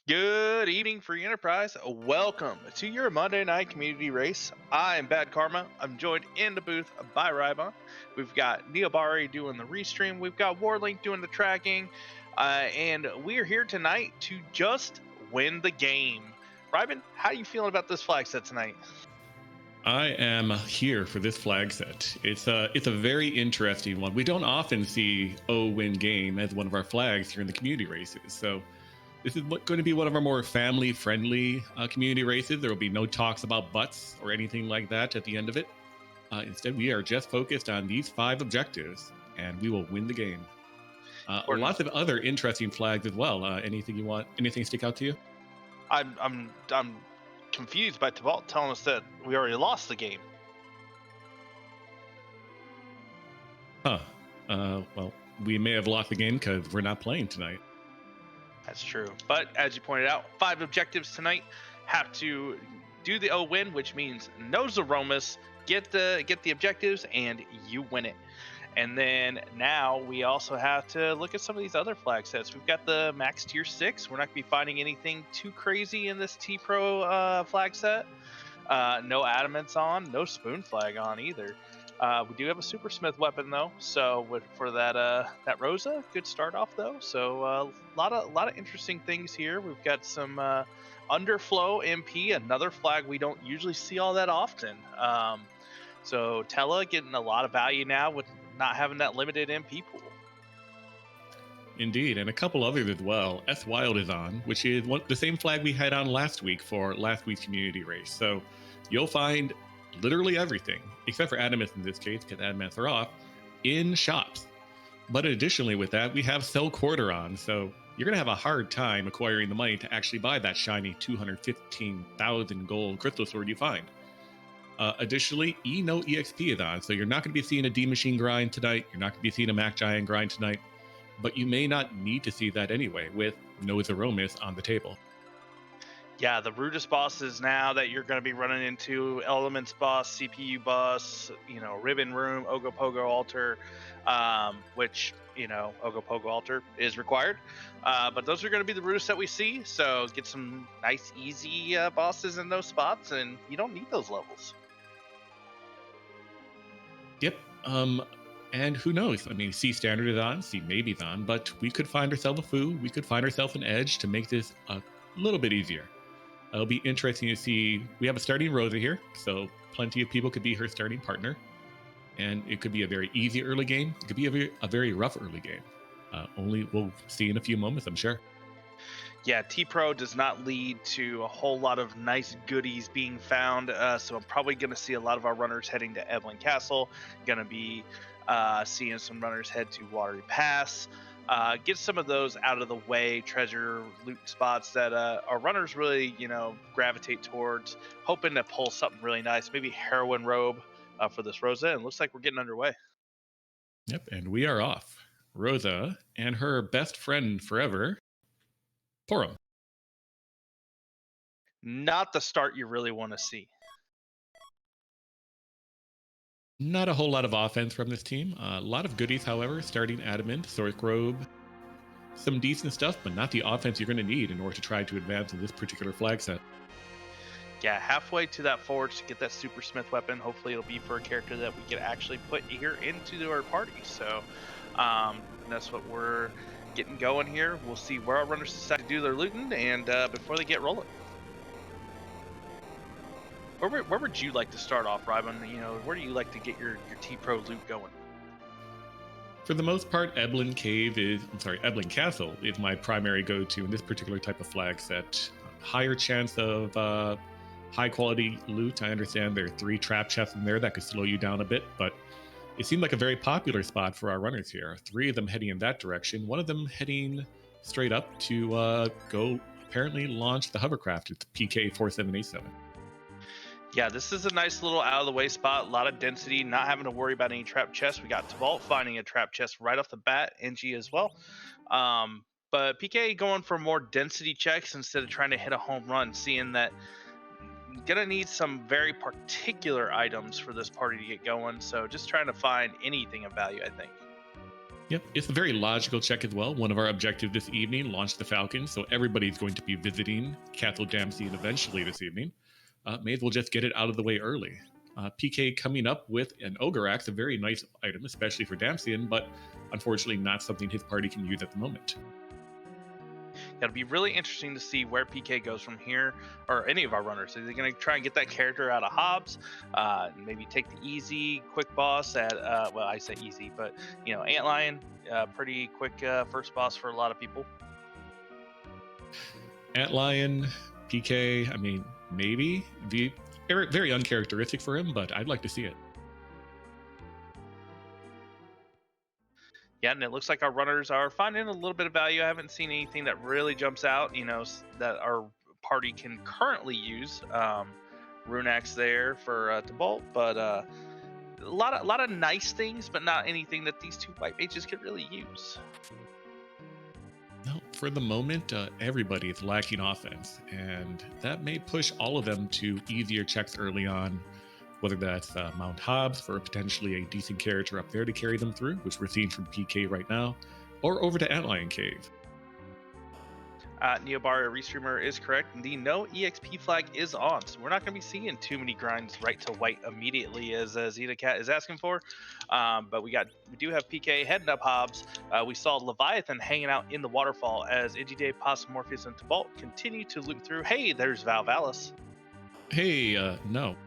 Good evening, Free Enterprise. Welcome to your Monday night community race. I'm Bad Karma. I'm joined in the booth by Rybon. We've got Neobari doing the restream. We've got Warlink doing the tracking. And we are here tonight to just win the game. Rybon, how are you feeling about this flag set tonight? I am here for this flag set. It's a very interesting one. We don't often see O win game as one of our flags here in the community races. So this is going to be one of our more family friendly community races. There will be no talks about butts or anything like that at the end of it. Instead, we are just focused on these 5 objectives, and we will win the game. Gordon, Lots of other interesting flags as well. Anything you want? Anything stick out to you? I'm confused by Tavalt telling us that we already lost the game. Huh. Well, we may have lost the game because we're not playing tonight. That's true. But as you pointed out, 5 objectives tonight. Have to do the O win, which means no Zeromus, get the objectives, and you win it. And then now we also have to look at some of these other flag sets. We've got the max tier 6. We're not going to be finding anything too crazy in this T Pro flag set. No adamants on, no spoon flag on either. We do have a supersmith weapon though, so for that Rosa, good start off though. So a lot of interesting things here. We've got some underflow MP, another flag we don't usually see all that often. So Tella getting a lot of value now with not having that limited MP pool. Indeed, and a couple others as well. S Wild is on, which is the same flag we had on last week for last week's community race. So you'll find literally everything, except for Adamus in this case, because Adamus are off, in shops. But additionally with that, we have Cell Quarter on, so you're going to have a hard time acquiring the money to actually buy that shiny 215,000 gold crystal sword you find. Additionally, No EXP is on, so you're not going to be seeing a D Machine grind tonight, you're not going to be seeing a Mac Giant grind tonight, but you may not need to see that anyway with no Zeromus on the table. Yeah, the rudest bosses now that you're going to be running into: Elements boss, CPU boss, Ribbon Room, Ogopogo Altar, which, Ogopogo Altar is required. But those are going to be the rudest that we see. So get some nice, easy bosses in those spots, and you don't need those levels. Yep. And who knows? I mean, C standard is on, C maybe is on, but we could find ourselves a foo. We could find ourselves an edge to make this a little bit easier. It'll be interesting to see. We have a starting Rosa here, so plenty of people could be her starting partner. And it could be a very easy early game. It could be a very rough early game. Only we'll see in a few moments, I'm sure. Yeah, T Pro does not lead to a whole lot of nice goodies being found. So I'm probably going to see a lot of our runners heading to Evelyn Castle. Going to be seeing some runners head to Watery Pass. Get some of those out of the way, treasure loot spots that our runners really, gravitate towards, hoping to pull something really nice, maybe heroin robe for this Rosa. And looks like we're getting underway. Yep, and we are off. Rosa and her best friend forever, Porum. Not the start you really want to see. Not a whole lot of offense from this team. A lot of goodies, however, starting Adamant, Sork Robe, some decent stuff, but not the offense you're going to need in order to try to advance in this particular flag set. Yeah, halfway to that forge to get that super smith weapon. Hopefully it'll be for a character that we can actually put here into our party. So that's what we're getting going here. We'll see where our runners decide to do their looting, and before they get rolling. Where would you like to start off, Rybon? Where do you like to get your T-Pro loot going? For the most part, Eblin Castle is my primary go-to in this particular type of flag set. Higher chance of high quality loot. I understand there are 3 trap chests in there that could slow you down a bit, but it seemed like a very popular spot for our runners here. 3 of them heading in that direction, one of them heading straight up to go apparently launch the hovercraft. It's PK4787. Yeah, this is a nice little out of the way spot. A lot of density, not having to worry about any trap chests. We got Tavalt finding a trap chest right off the bat, NG as well. But PK going for more density checks instead of trying to hit a home run, seeing that gonna need some very particular items for this party to get going. So just trying to find anything of value, I think. Yep, it's a very logical check as well. One of our objectives this evening, launch the Falcon, so everybody's going to be visiting Castle Damcene eventually this evening. May as well just get it out of the way early. PK coming up with an Ogre Axe, a very nice item, especially for Damcene, but unfortunately not something his party can use at the moment. It'll be really interesting to see where PK goes from here, or any of our runners. Are they going to try and get that character out of Hobbs? Maybe take the easy, quick boss at, well, I say easy, but, Antlion, pretty quick first boss for a lot of people. Antlion, PK, I mean, maybe. Very uncharacteristic for him, but I'd like to see it. Yeah, and it looks like our runners are finding a little bit of value. I haven't seen anything that really jumps out, that our party can currently use. Rune Axe there for Tybalt, but a lot of nice things, but not anything that these two white mages could really use. No, for the moment, everybody is lacking offense, and that may push all of them to easier checks early on, whether that's Mount Hobbs for potentially a decent character up there to carry them through, which we're seeing from PK right now, or over to Antlion Cave. Neobar Restreamer is correct. The no EXP flag is on, so we're not going to be seeing too many grinds right to white immediately as Zeta Cat is asking for. But we do have PK heading up Hobbs. We saw Leviathan hanging out in the waterfall as Igide, Possum, Morpheus, and Tybalt continue to loop through. Hey, there's Val Valis. Hey, no.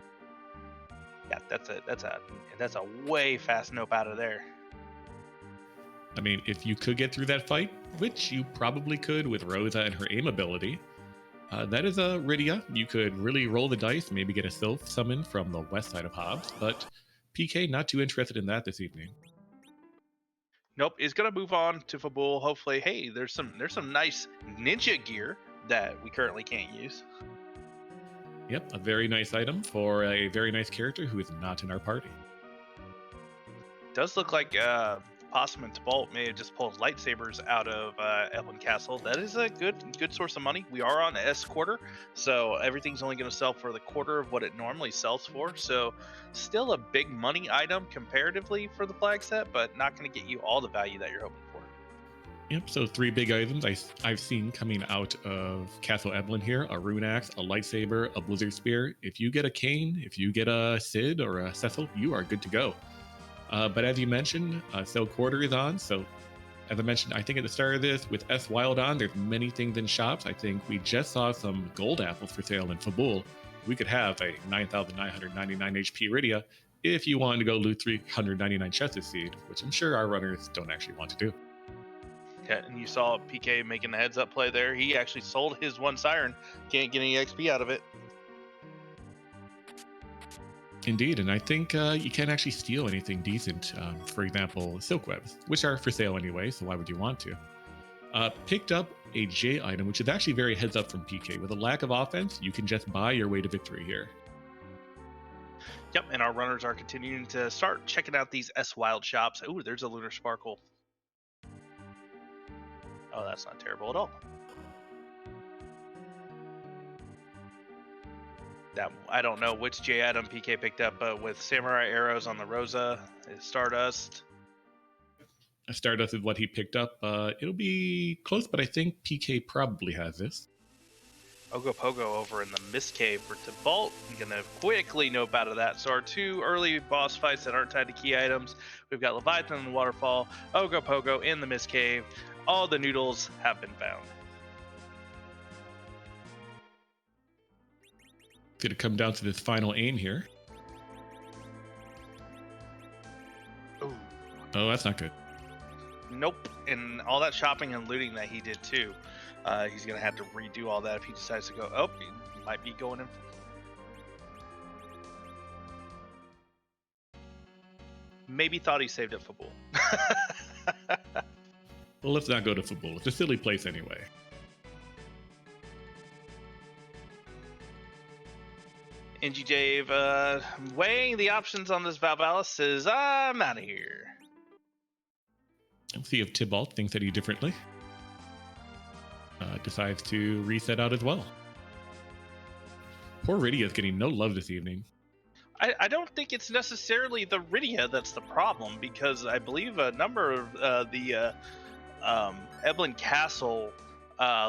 Yeah, that's a way fast nope out of there. I mean, if you could get through that fight, which you probably could with Rosa and her aim ability, that is a Rydia. You could really roll the dice, maybe get a Sylph summon from the west side of Hobbs, but PK not too interested in that this evening. Nope, is gonna move on to Fabul. Hopefully, hey, there's some nice ninja gear that we currently can't use. Yep, a very nice item for a very nice character who is not in our party. Does look like Possum and Tybalt may have just pulled lightsabers out of Elven Castle. That is a good source of money. We are on S quarter, so everything's only going to sell for the quarter of what it normally sells for. So still a big money item comparatively for the flag set, but not going to get you all the value that you're hoping for. Yep, so 3 big items I've seen coming out of Castle Evelyn here: a Rune Axe, a lightsaber, a Blizzard Spear. If you get a Cane, if you get a Sid or a Cecil, you are good to go. But as you mentioned, sell quarter is on. So as I mentioned, I think at the start of this, with S Wild on, there's many things in shops. I think we just saw some gold apples for sale in Fabul. We could have a 9,999 HP Rydia if you wanted to go loot 399 Chests of Seed, which I'm sure our runners don't actually want to do. Yeah, and you saw PK making the heads up play there. He actually sold his one Siren. Can't get any XP out of it. Indeed, and I think you can't actually steal anything decent. For example, silk webs, which are for sale anyway, so why would you want to? Picked up a J item, which is actually very heads up from PK. With a lack of offense, you can just buy your way to victory here. Yep, and our runners are continuing to start checking out these S Wild shops. Ooh, there's a Lunar Sparkle. Oh, that's not terrible at all. I don't know which J item PK picked up, but with Samurai Arrows on the Rosa, Stardust. Stardust is what he picked up. It'll be close, but I think PK probably has this. Ogopogo over in the Mist Cave for Tybalt. I'm going to quickly nope out of that. So our 2 early boss fights that aren't tied to key items. We've got Leviathan in the Waterfall, Ogopogo in the Mist Cave. All the noodles have been found. It's going to come down to this final aim here. Ooh. Oh, that's not good. Nope. And all that shopping and looting that he did too. He's going to have to redo all that if he decides to go. Oh, he might be going in. Maybe thought he saved it for Bull. Well, let's not go to Fabul. It's a silly place anyway. NG Dave, weighing the options on this Val Valis, says, I'm out of here. Let's see if Tybalt thinks any differently. Decides to reset out as well. Poor Rydia is getting no love this evening. I don't think it's necessarily the Rydia that's the problem, because I believe a number of the Eblin Castle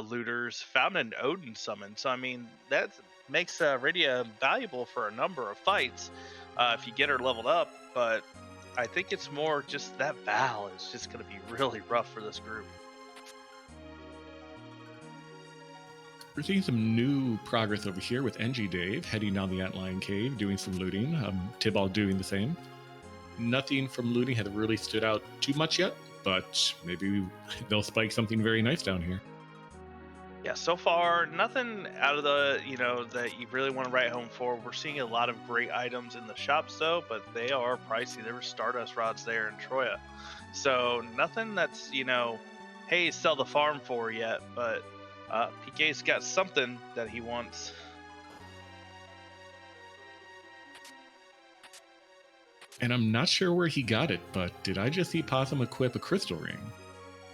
looters found an Odin summon. So I mean that makes Rydia valuable for a number of fights if you get her leveled up. But I think it's more just that Val is just going to be really rough for this group. We're seeing some new progress over here with NG Dave heading down the Antlion Cave, doing some looting. Tibalt doing the same. Nothing from looting has really stood out too much yet, but maybe they'll spike something very nice down here. Yeah, so far nothing out of the that you really want to write home for. We're seeing a lot of great items in the shops though, but they are pricey. There were Stardust rods there in Troya, so nothing that's hey, sell the farm for yet. But PK's got something that he wants. And I'm not sure where he got it, but did I just see Possum equip a crystal ring?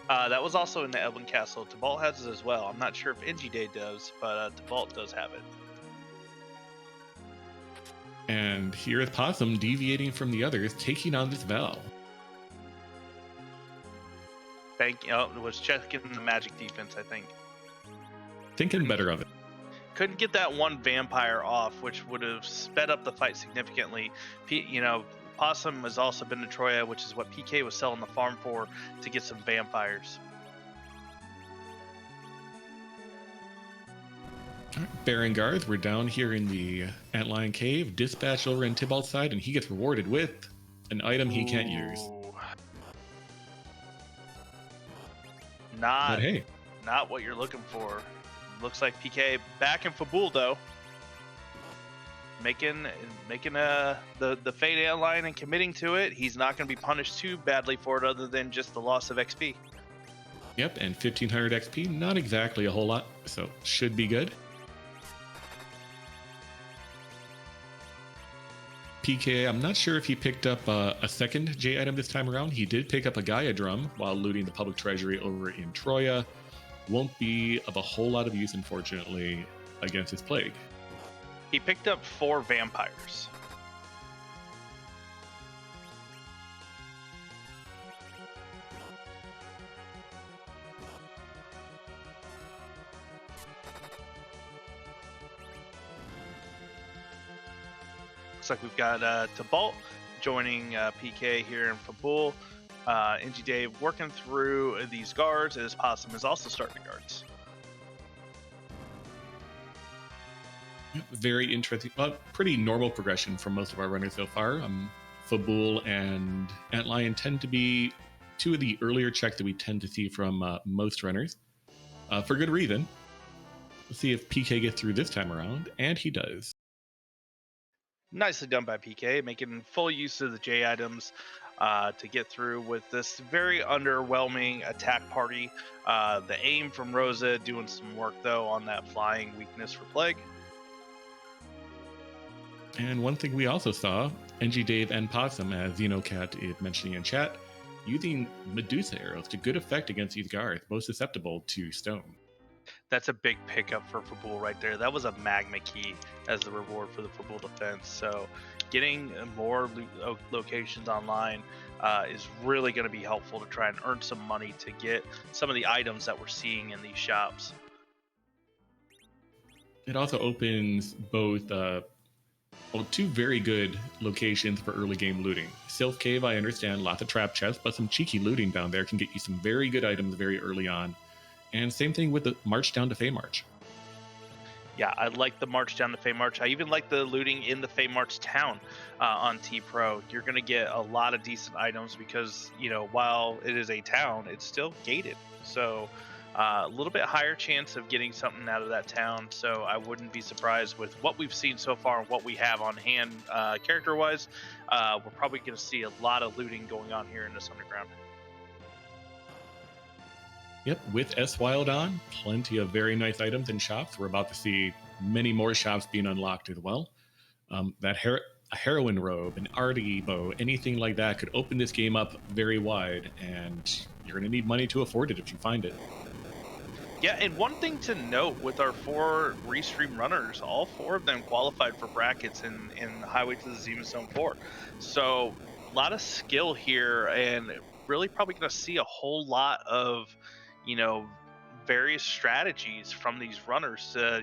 That was also in the Eblin Castle. Tibalt has it as well. I'm not sure if NG Day does, but Tibalt does have it. And here is Possum deviating from the others, taking on this Val. It was checking the magic defense, I think. Thinking better of it. Couldn't get that one vampire off, which would have sped up the fight significantly. Possum has also been to Troya, which is what PK was selling the farm for, to get some vampires. Baron Guards, we're down here in the Antlion Cave, dispatched over in Tibalt's side, and he gets rewarded with an item he can't use. But hey, not what you're looking for. Looks like PK back in Fabul though, making the Fate line and committing to it. He's not going to be punished too badly for it, other than just the loss of XP. Yep, and 1500 XP, not exactly a whole lot, so should be good. PK, I'm not sure if he picked up a second J item this time around. He did pick up a Gaia drum while looting the public treasury over in Troya. Won't be of a whole lot of use, unfortunately, against his plague. He picked up 4 vampires. Looks like we've got Tibalt joining PK here in Fabul. NG Dave working through these guards, as Possum is also starting the guards. Very interesting, pretty normal progression from most of our runners so far. Fabul and Antlion tend to be 2 of the earlier checks that we tend to see from most runners, for good reason. Let's see if PK gets through this time around, and he does. Nicely done by PK, making full use of the J items to get through with this very underwhelming attack party. The aim from Rosa doing some work though on that flying weakness for Plague. And one thing we also saw, NG Dave and Possum, as Xenocat is mentioning in chat, using Medusa arrows to good effect against these guards, most susceptible to stone. That's a big pickup for Fabul right there. That was a magma key as the reward for the Fabul defense. So getting more locations online is really going to be helpful to try and earn some money to get some of the items that we're seeing in these shops. It also opens both 2 very good locations for early game looting. Sylph Cave, I understand, lots of trap chests, but some cheeky looting down there can get you some very good items very early on. And same thing with the march down to Feymarch. Yeah, I like the march down to Feymarch. I even like the looting in the Feymarch town on T-Pro. You're going to get a lot of decent items because, while it is a town, it's still gated. So a little bit higher chance of getting something out of that town. So I wouldn't be surprised with what we've seen so far and what we have on hand character-wise. We're probably going to see a lot of looting going on here in this underground. Yep, with S-Wild on, plenty of very nice items in shops. We're about to see many more shops being unlocked as well. A heroin robe, an arty bow, anything like that could open this game up very wide, and you're going to need money to afford it if you find it. Yeah, and one thing to note with our 4 restream runners, all 4 of them qualified for brackets in Highway to the Zenith Zone 4. So a lot of skill here, and really probably going to see a whole lot of, you know, various strategies from these runners to,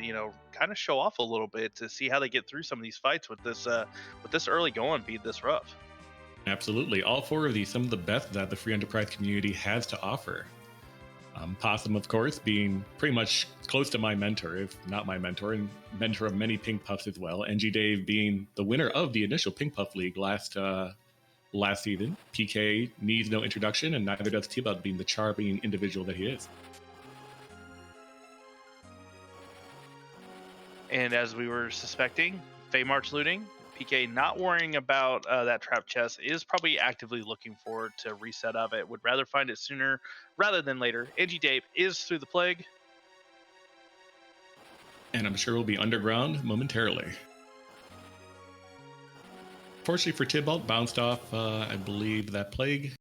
kind of show off a little bit to see how they get through some of these fights with this early going being this rough. Absolutely. All four of these, some of the best that the free enterprise community has to offer. Possum, of course, being pretty much close to my mentor, if not my mentor, and mentor of many Pink Puffs as well. NG Dave being the winner of the initial Pink Puff League last season. PK needs no introduction, and neither does T-Bud, being the charming individual that he is. And as we were suspecting, Feymarch looting. PK not worrying about that trap chest, is probably actively looking forward to reset of it. Would rather find it sooner rather than later. NG Dave is through the plague. And I'm sure we'll be underground momentarily. Fortunately for Tybalt, bounced off, I believe, that plague,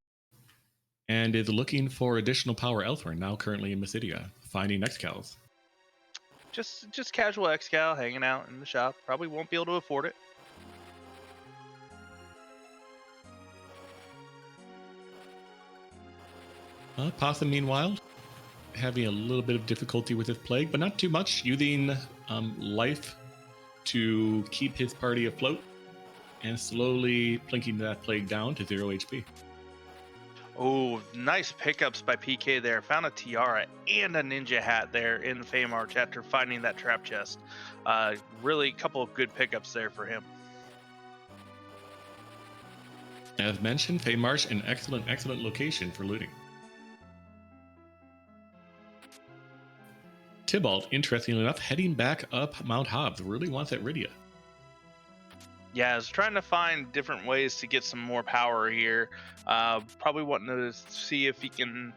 and is looking for additional power elsewhere, now currently in Mysidia, finding Excals. Just casual Excal hanging out in the shop. Probably won't be able to afford it. Possum, meanwhile, having a little bit of difficulty with his plague, but not too much, using life to keep his party afloat and slowly plinking that plague down to 0 HP. Oh, nice pickups by PK there. Found a tiara and a ninja hat there in the Feymarch after finding that trap chest. Really a couple of good pickups there for him. As mentioned, Feymarch, an excellent location for looting. Tybalt, interestingly enough, heading back up Mount Hobbs, really wants that Rydia. Yeah, I was trying to find different ways to get some more power here. Probably wanting to see if he can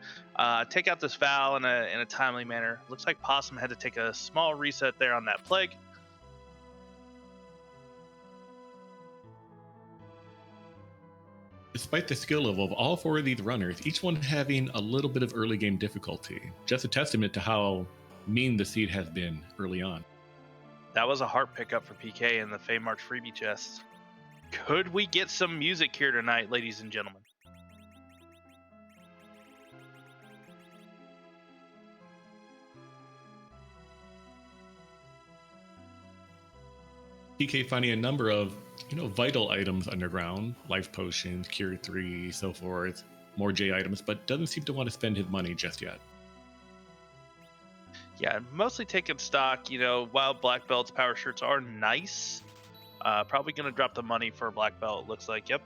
take out this Val in a timely manner. Looks like Possum had to take a small reset there on that plague. Despite the skill level of all four of these runners, each one having a little bit of early game difficulty, just a testament to how mean the seed has been early on. That was a heart pickup for PK in the Feymarch freebie chest. Could we get some music here tonight, ladies and gentlemen? PK finding a number of, vital items underground, life potions, cure 3, so forth, more J items, but doesn't seem to want to spend his money just yet. Yeah, mostly taking stock. While black belts, power shirts are nice. Probably going to drop the money for a black belt, looks like, yep.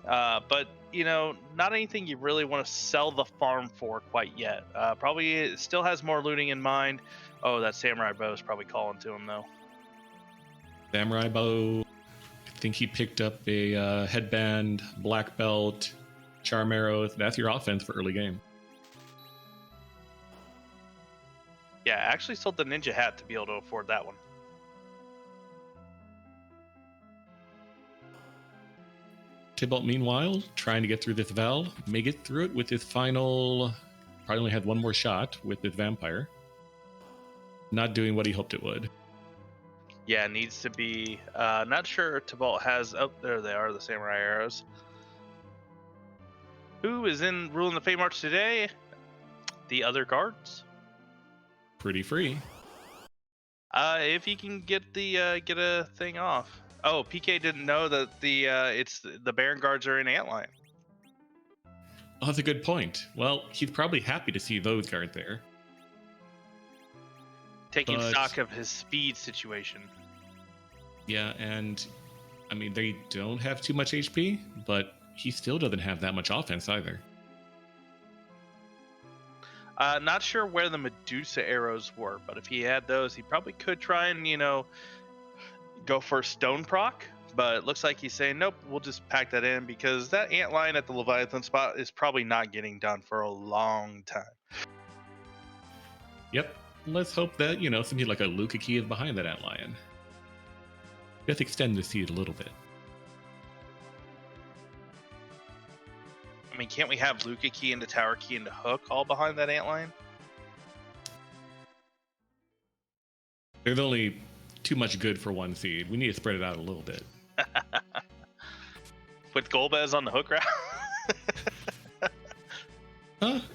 But, not anything you really want to sell the farm for quite yet. Probably still has more looting in mind. Oh, that samurai bow is probably calling to him, though. Samurai bow, I think he picked up a headband, black belt, charm arrows. That's your offense for early game. Yeah, I actually sold the ninja hat to be able to afford that one. Tybalt, meanwhile, trying to get through this Val, may get through it with his final, probably only had one more shot with this vampire. Not doing what he hoped it would. Yeah, needs to be, not sure Tybalt has, oh, there they are, the samurai arrows. Who is in ruling the Feymarch today? The other guards. Pretty free. If you can get a thing off. Oh, PK didn't know that the Baron guards are in Antline. Oh, that's a good point. Well, he's probably happy to see those guards there. Taking stock of his speed situation. Yeah, and they don't have too much HP, but he still doesn't have that much offense either. Not sure where the Medusa arrows were, but if he had those, he probably could try and, go for stone proc. But it looks like he's saying, nope, we'll just pack that in because that antline at the Leviathan spot is probably not getting done for a long time. Yep. Let's hope that, something like a Luca key is behind that antlion. You have to extend the seed a little bit. Can't we have Luca key into tower key into hook all behind that antline? There's only too much good for one seed. We need to spread it out a little bit. With Golbez on the hook route?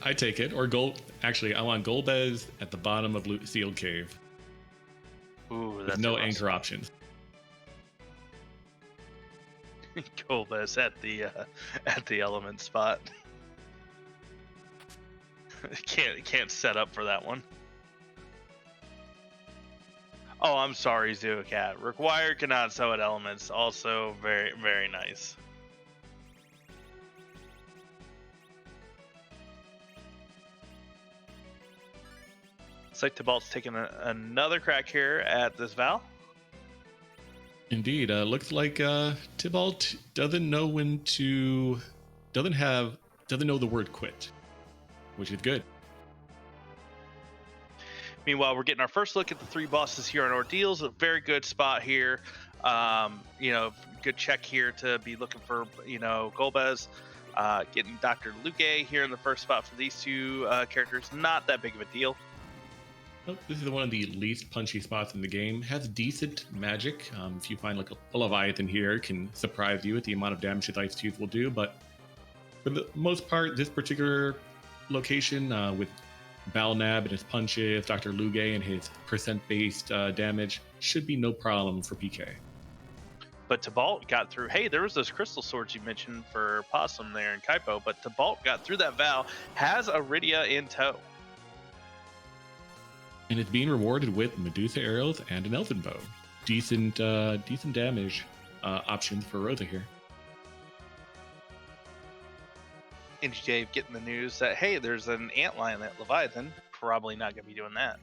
I take it. Or gold. Actually, I want Golbez at the bottom of Sealed Cave. Ooh, with no anchor options. Golbez at the element spot. Can't set up for that one. Oh, I'm sorry, Zoocat. Required cannot sew at elements. Also very, very nice. Looks like Tibalt's taking another crack here at this Val. Indeed. Looks like Tybalt doesn't know doesn't know the word quit, which is good. Meanwhile, we're getting our first look at the three bosses here on Ordeals. A very good spot here. Good check here to be looking for, Golbez. Getting Dr. Luque here in the first spot for these two characters. Not that big of a deal. Oh, this is one of the least punchy spots in the game. Has decent magic. If you find like a Leviathan here, it can surprise you with the amount of damage his Ice Tooth will do. But for the most part, this particular location with Balnab and his punches, Dr. Lugue and his percent-based damage should be no problem for PK. But Tybalt got through. Hey, there was those crystal swords you mentioned for Possum there in Kaipo, but Tybalt got through that Val, has Iridia in tow. And it's being rewarded with Medusa arrows and an Elven bow. Decent damage options for Rosa here. NG Dave getting the news that, hey, there's an antlion at Leviathan. Probably not going to be doing that.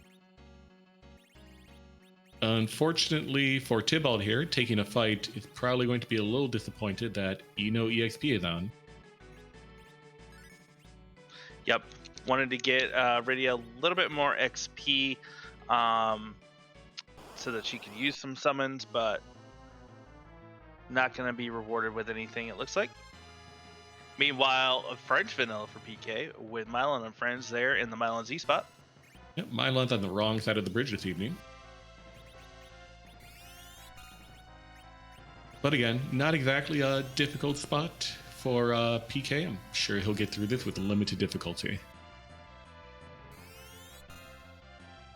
Unfortunately for Tybalt here, taking a fight is probably going to be a little disappointed that EXP is on. Yep. Wanted to get Rydia a little bit more XP so that she could use some summons, but not going to be rewarded with anything, it looks like. Meanwhile, a French vanilla for PK with Mylon and friends there in the Mylon Z spot. Yep, Mylon's on the wrong side of the bridge this evening. But again, not exactly a difficult spot for PK. I'm sure he'll get through this with limited difficulty.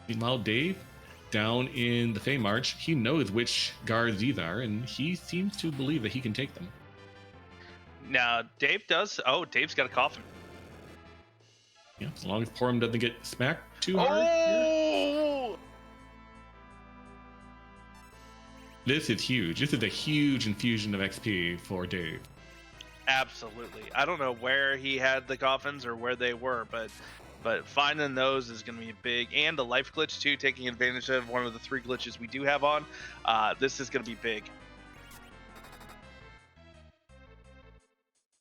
Meanwhile, Dave, down in the Feymarch, he knows which guards these are, and he seems to believe that he can take them. Now, Dave does. Oh, Dave's got a coffin. Yeah, as long as Porum doesn't get smacked too hard. Oh! This is huge. This is a huge infusion of XP for Dave. Absolutely. I don't know where he had the coffins or where they were, but finding those is going to be big. And the life glitch, too, taking advantage of one of the 3 glitches we do have on. This is going to be big.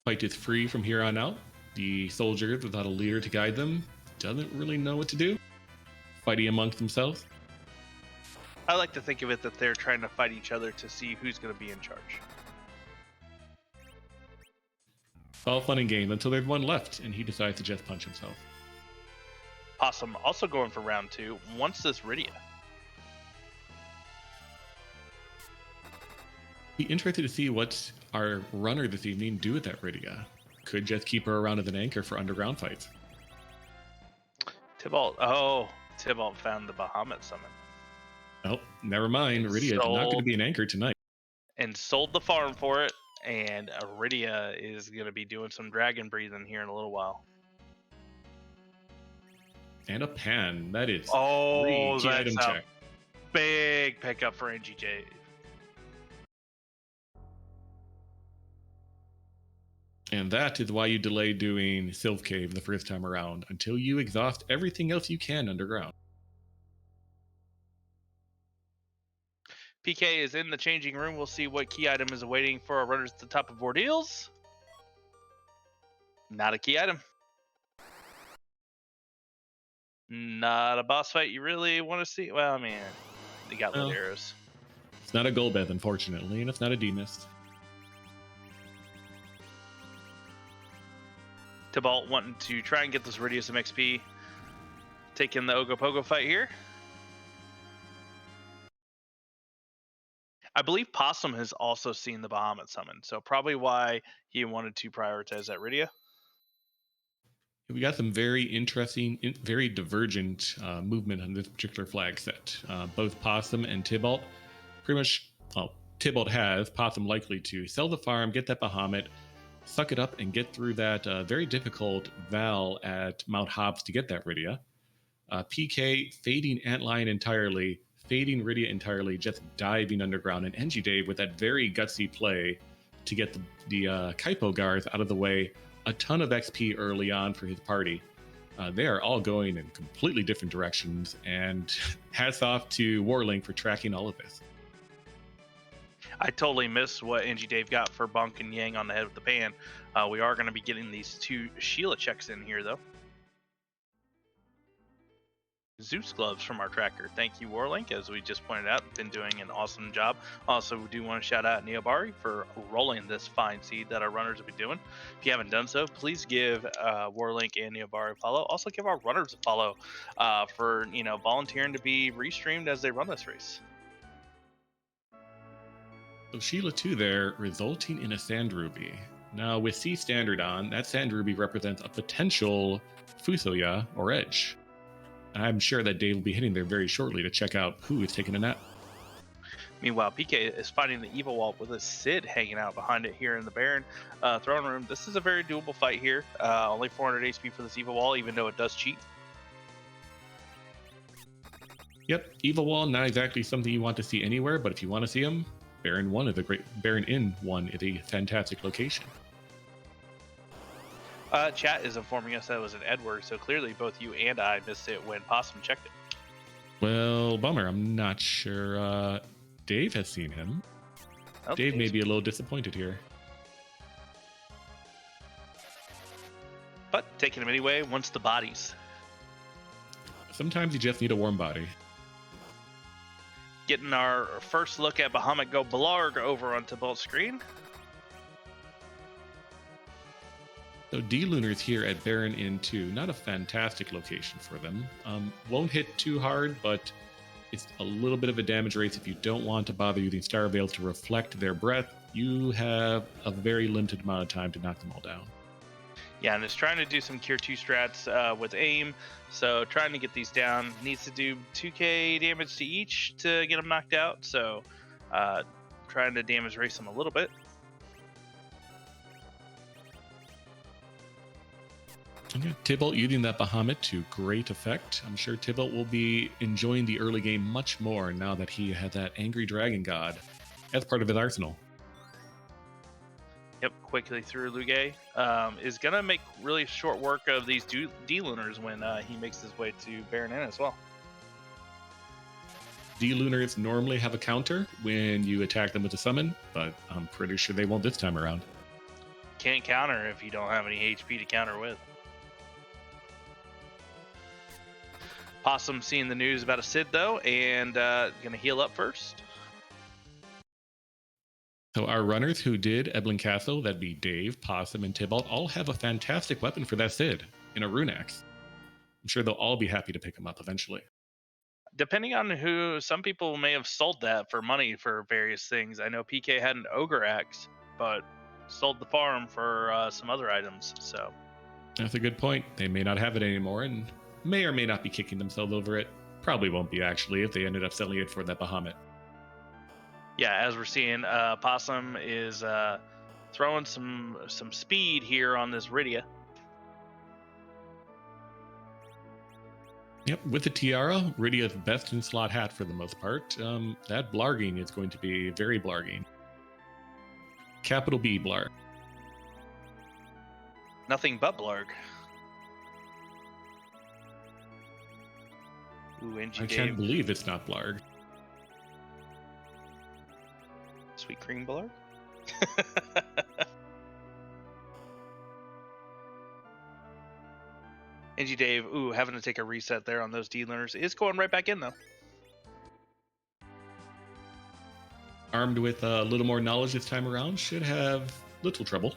Fight is free from here on out. The soldiers, without a leader to guide them, doesn't really know what to do. Fighting amongst themselves. I like to think of it that they're trying to fight each other to see who's going to be in charge. It's all fun and games until there's one left, and he decides to just punch himself. Possum also going for round 2. Wants this Rydia. Be interested to see what our runner this evening do with that Rydia. Could just keep her around as an anchor for underground fights. Tybalt found the Bahamut summon. Oh, never mind. Rydia is not going to be an anchor tonight. And sold the farm for it, and Rydia is going to be doing some dragon breathing here in a little while. And a pan. That is that's item a check. Big pickup for NGJ. And that is why you delay doing Sylph Cave the first time around, until you exhaust everything else you can underground. PK is in the changing room. We'll see what key item is awaiting for our runners at the top of Ordeals. Not a key item. Not a boss fight you really want to see. Well, I mean, they got lit arrows. It's not a Golbez, unfortunately, and it's not a Demist. Tybalt wanting to try and get this Rydia some XP. Taking the Ogopogo fight here. I believe Possum has also seen the Bahamut summon, so probably why he wanted to prioritize that Rydia. We got some very interesting, very divergent movement on this particular flag set. Both Possum and Tybalt pretty much, well, Tybalt has, Possum likely to sell the farm, get that Bahamut, suck it up, and get through that very difficult Val at Mount Hobbs to get that Rydia. PK fading Antlion entirely, fading Rydia entirely, just diving underground, and NG Dave with that very gutsy play to get the Kaipo Guards out of the way. A ton of XP early on for his party. They are all going in completely different directions, and hats off to Warlink for tracking all of this. I totally missed what NG Dave got for Bunk and Yang on the head of the pan. We are going to be getting these 2 Sheila checks in here, though. Zeus gloves from our tracker. Thank you, Warlink, as we just pointed out, been doing an awesome job. Also, we do want to shout out Neobari for rolling this fine seed that our runners have been doing. If you haven't done so, please give Warlink and Neobari a follow. Also, give our runners a follow for volunteering to be restreamed as they run this race. So Sheila 2 there, resulting in a Sand Ruby. Now, with C Standard on, that Sand Ruby represents a potential Fusoya or Edge. I'm sure that Dave will be hitting there very shortly to check out who is taking a nap. Meanwhile, PK is fighting the Evil Wall with a Sid hanging out behind it here in the Baron throne room. This is a very doable fight here. Only 400 HP for this Evil Wall, even though it does cheat. Yep, Evil Wall, not exactly something you want to see anywhere, but if you want to see him, Baron Inn 1 is a fantastic location. Chat is informing us that it was an Edward, so clearly both you and I missed it when Possum checked it. Well, bummer. I'm not sure Dave has seen him. Oh, Dave may be a little disappointed here. But taking him anyway, wants the bodies. Sometimes you just need a warm body. Getting our first look at Bahamut Go Blarg over on Tybalt's screen. So D-Lunars here at Baron Inn 2, not a fantastic location for them. Won't hit too hard, but it's a little bit of a damage race. If you don't want to bother using Star Veil to reflect their breath, you have a very limited amount of time to knock them all down. Yeah, and it's trying to do some Cure 2 strats with aim, so trying to get these down. Needs to do 2k damage to each to get them knocked out, so trying to damage race them a little bit. Yeah, Tybalt using that Bahamut to great effect. I'm sure Tybalt will be enjoying the early game much more now that he had that Angry Dragon God as part of his arsenal. Yep, quickly through Luge. Is going to make really short work of these D-Lunars when he makes his way to Baron Inn as well. D-Lunars normally have a counter when you attack them with a summon, but I'm pretty sure they won't this time around. Can't counter if you don't have any HP to counter with. Possum seeing the news about a Sid though, and gonna heal up first. So our runners who did Eblin Castle, that'd be Dave, Possum, and Tybalt, all have a fantastic weapon for that Sid in a Rune Axe. I'm sure they'll all be happy to pick him up eventually. Depending on who, some people may have sold that for money for various things. I know PK had an Ogre Axe, but sold the farm for some other items. So that's a good point. They may not have it anymore, and may or may not be kicking themselves over it. Probably won't be, actually, if they ended up selling it for that Bahamut. Yeah, as we're seeing, Possum is throwing some speed here on this Rydia. Yep, with the Tiara, Rydia's best in slot hat for the most part. That Blarging is going to be very Blarging. Capital B Blarg. Nothing but Blarg. Ooh, NG I can't believe it's not Blarg. Sweet cream Blarg? NG Dave, ooh, having to take a reset there on those D-Lunars is going right back in though. Armed with a little more knowledge this time around, should have little trouble.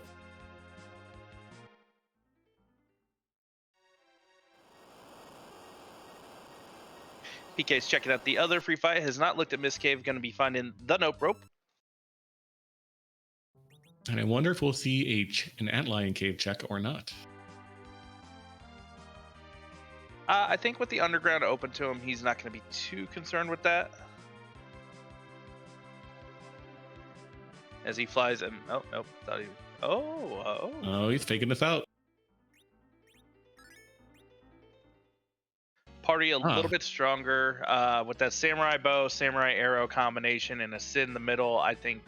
PK's checking out the other free fight. Has not looked at Miss Cave. Going to be finding the Nope Rope. And I wonder if we'll see an Antlion Cave check or not. I think with the underground open to him, he's not going to be too concerned with that. As he flies and nope, thought he. Oh, he's faking us out. Party a little bit stronger with that samurai bow, samurai arrow combination, and a Sid in the middle. I think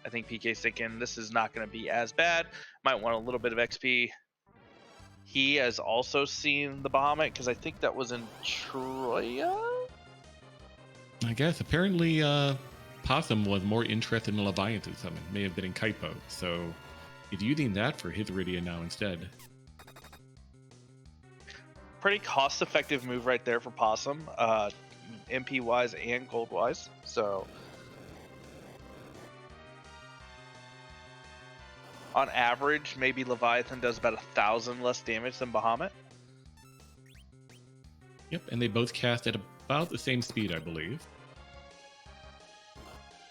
PK's thinking this is not going to be as bad. Might want a little bit of XP. He has also seen the Bahamut because I think that was in Troya. I guess apparently Possum was more interested in Leviathan summon. May have been in Kaipo, so he's using that for his Iridia now instead. Pretty cost-effective move right there for Possum, MP-wise and gold-wise. So, on average, maybe Leviathan does about 1,000 less damage than Bahamut. Yep, and they both cast at about the same speed, I believe.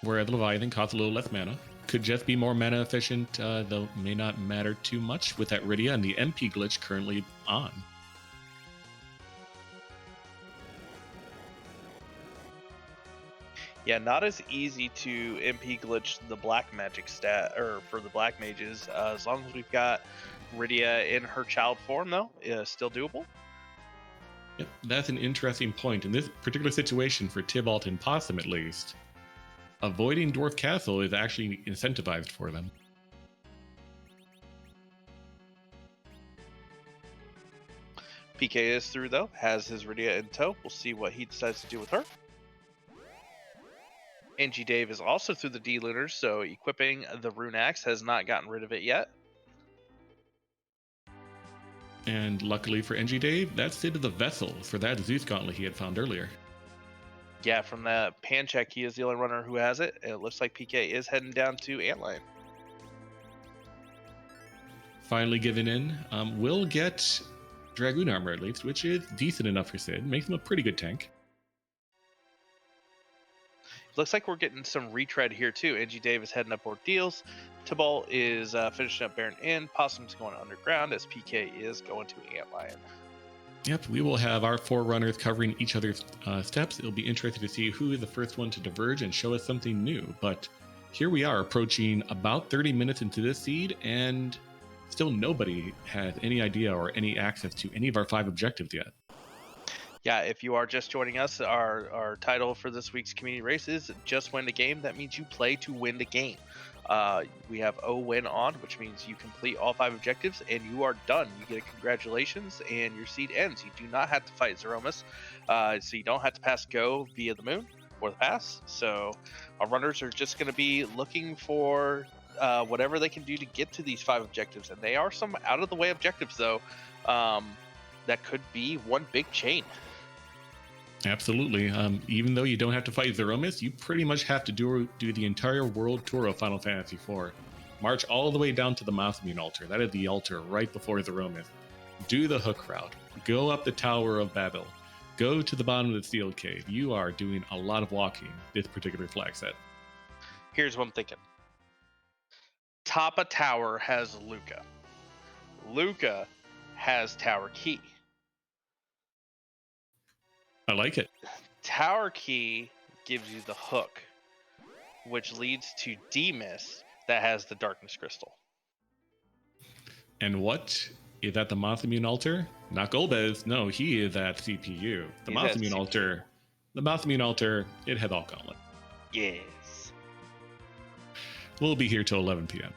Whereas Leviathan costs a little less mana. Could just be more mana efficient, though may not matter too much with that Iridia and the MP glitch currently on. Yeah, not as easy to MP glitch the black magic stat, or for the black mages. As long as we've got Rydia in her child form, though, still doable. Yep, that's an interesting point. In this particular situation, for Tybalt and Possum at least, avoiding Dwarf Castle is actually incentivized for them. PK is through, though, has his Rydia in tow. We'll see what he decides to do with her. NG Dave is also through the D-Lunars, so equipping the Rune Axe has not gotten rid of it yet. And luckily for NG Dave, that's into the vessel for that Zeus Gauntlet he had found earlier. Yeah, from the pan check, he is the only runner who has it. It looks like PK is heading down to Antlion. Finally giving in. Will get Dragoon Armor at least, which is decent enough for Sid. Makes him a pretty good tank. Looks like we're getting some retread here too. NG Dave is heading up Ordeals. Tybalt is finishing up Baron Inn. Possum's going underground as PK is going to Antlion. Yep, we will have our four runners covering each other's steps. It'll be interesting to see who is the first one to diverge and show us something new. But here we are approaching about 30 minutes into this seed, and still nobody has any idea or any access to any of our 5 objectives yet. Yeah, if you are just joining us, our title for this week's community race is Just Win the Game. That means you play to win the game. We have O-Win on, which means you complete all 5 objectives and you are done. You get a congratulations and your seed ends. You do not have to fight Zeromus, so you don't have to pass Go via the moon or the pass. So our runners are just going to be looking for whatever they can do to get to these 5 objectives. And they are some out-of-the-way objectives, though, that could be one big chain. Absolutely. Even though you don't have to fight Zeromus, you pretty much have to do the entire world tour of Final Fantasy IV. March all the way down to the Mothmune altar. That is the altar right before Zeromus. Do the hook route. Go up the Tower of Babel. Go to the bottom of the Steel Cave. You are doing a lot of walking this particular flag set. Here's what I'm thinking. Tapa Tower has Luca. Luca has Tower Key. I like it. Tower Key gives you the hook, which leads to Demas that has the Darkness Crystal. And is at the Mothmune altar? Not Golbez. No, he is at CPU. The Mothmune altar, it has all gauntlet. Yes. We'll be here till 11 p.m.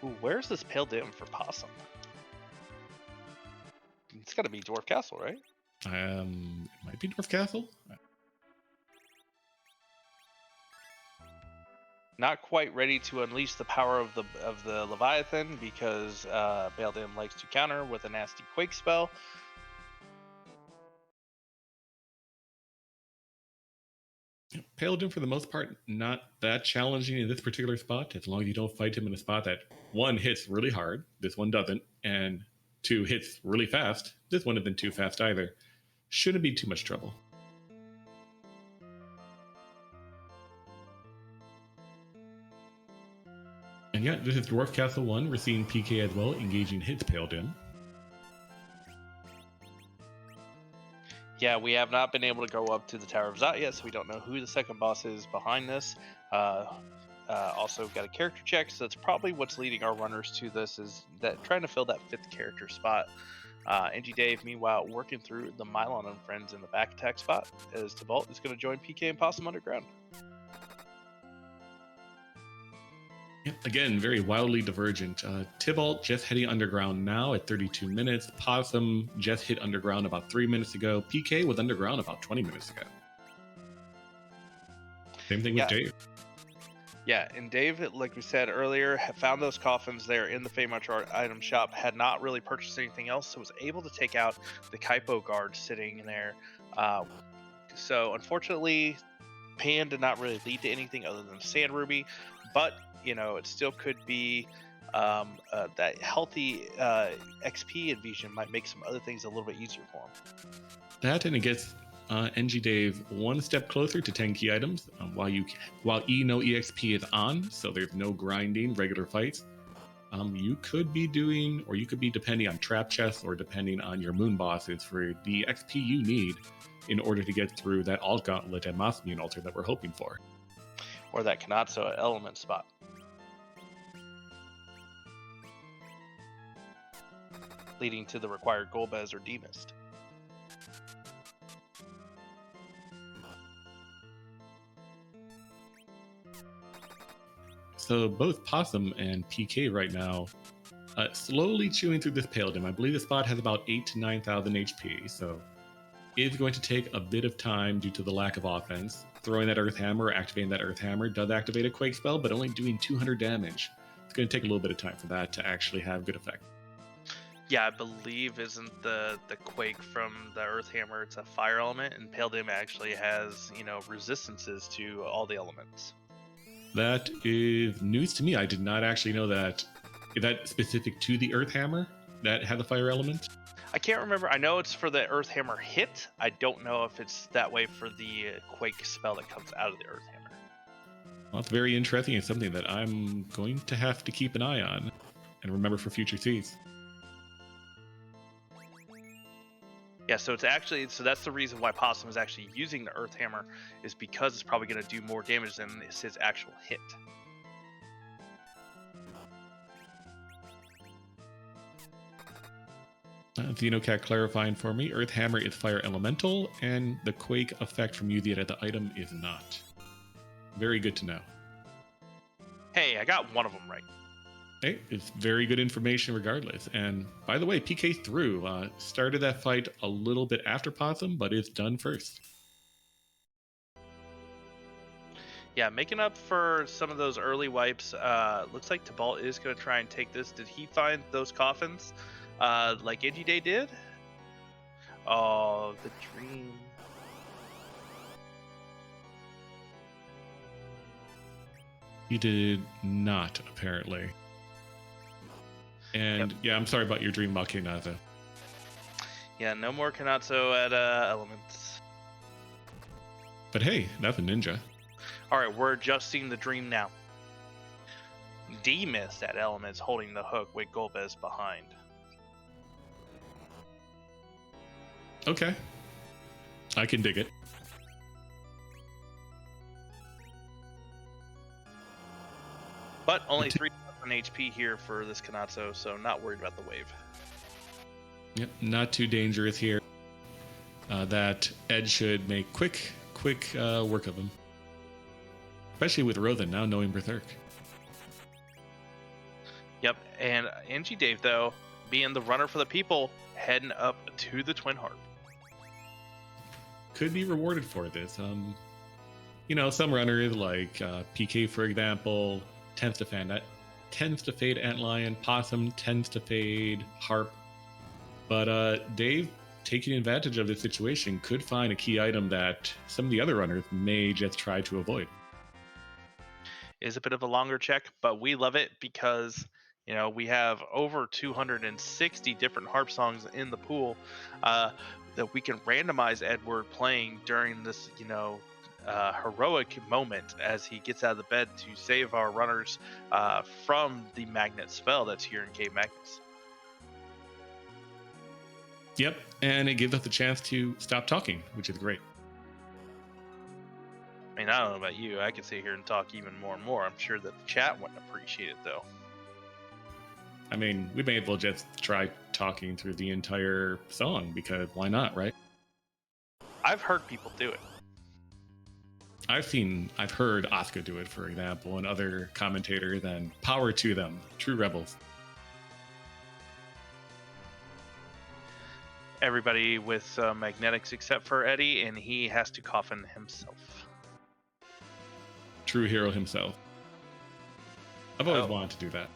Ooh, where's this Pale Dim for Possum? It's got to be Dwarf Castle, right? It might be Dwarf Castle. Not quite ready to unleash the power of the Leviathan because Pale Dim likes to counter with a nasty Quake spell. Pale Dim, for the most part, not that challenging in this particular spot, as long as you don't fight him in a spot that, one, hits really hard, this one doesn't, and 2 hits really fast. This wouldn't have been too fast either. Shouldn't be too much trouble. And yeah, this is Dwarf Castle 1. We're seeing PK as well, engaging his Pale Dim. Yeah, we have not been able to go up to the Tower of Zot yet, so we don't know who the second boss is behind this. Also got a character check, so that's probably what's leading our runners to this, is that trying to fill that 5th character spot. NG Dave, meanwhile, working through the Mylon and friends in the back attack spot, as Tybalt is going to join PK and Possum underground. Yep, again, very wildly divergent. Tybalt just heading underground now at 32 minutes. Possum just hit underground about 3 minutes ago. PK was underground about 20 minutes ago. Same thing with Dave. Yeah, and Dave, like we said earlier, had found those coffins there in the Feymarch item shop, had not really purchased anything else, so was able to take out the Kaipo guard sitting there. So unfortunately, Pan did not really lead to anything other than Sand Ruby, but it still could be that healthy XP infusion might make some other things a little bit easier for him. That, and it gets NG Dave one step closer to 10 key items while E no EXP is on, so there's no grinding, regular fights. You could be doing, or you could be depending on trap chests or depending on your moon bosses for the XP you need in order to get through that alt gauntlet and Mossmune altar that we're hoping for. Or that Kanatsu element spot. Leading to the required Golbez or Demist. So both Possum and PK right now slowly chewing through this Pale Dim. I believe the spot has about 8,000 to 9,000 HP, so it's going to take a bit of time due to the lack of offense. Throwing that Earth Hammer or activating that Earth Hammer does activate a Quake spell, but only doing 200 damage. It's going to take a little bit of time for that to actually have good effect. Yeah, I believe isn't the Quake from the Earth Hammer, it's a fire element, and Pale Dim actually has, resistances to all the elements. That is news to me. I did not actually know that. Is that specific to the Earth Hammer that had the fire element? I can't remember. I know it's for the Earth Hammer hit. I don't know if it's that way for the Quake spell that comes out of the Earth Hammer. Well, it's very interesting. It's something that I'm going to have to keep an eye on and remember for future seeds. Yeah, so that's the reason why Possum is actually using the Earth Hammer, is because it's probably going to do more damage than his actual hit. Xenocat clarifying for me, Earth Hammer is fire elemental, and the Quake effect from using it at the item is not. Very good to know. Hey, I got one of them right. Hey, it's very good information regardless. And by the way, PK through. Started that fight a little bit after Possum, but it's done first. Yeah, making up for some of those early wipes. Looks like Tybalt is going to try and take this. Did he find those coffins like NG Day did? Oh, the dream. He did not, apparently. And yeah, I'm sorry about your dream about Kanatsu. Yeah, no more Kanatsu at elements. But hey, that's a ninja. Alright, we're adjusting the dream now. Demist at elements holding the hook with Golbez behind. Okay. I can dig it. But only 3,000 HP here for this Kanatsu, so not worried about the wave. Yep, not too dangerous here. That Ed should make quick work of him. Especially with Rothan now knowing Berserk. Yep, and NG Dave, though, being the runner for the people, heading up to the Twin Harp. Could be rewarded for this. Some runners like PK, for example, tends to fade Antlion. Possum tends to fade Harp. But Dave, taking advantage of this situation, could find a key item that some of the other runners may just try to avoid. Is a bit of a longer check, but we love it because You know, we have over 260 different harp songs in the pool uh, that we can randomize Edward playing during this, heroic moment as he gets out of the bed to save our runners from the magnet spell that's here in Cave Magnus. Yep, and it gives us a chance to stop talking, which is great. I mean, I don't know about you. I could sit here and talk even more and more. I'm sure that the chat wouldn't appreciate it, though. I mean, we may as well just try talking through the entire song, because why not, right? I've heard people do it. I've heard Asuka do it, for example, and other commentators, and power to them, true rebels. Everybody with magnetics except for Eddie, and he has to coffin himself. True hero himself. I've always wanted to do that.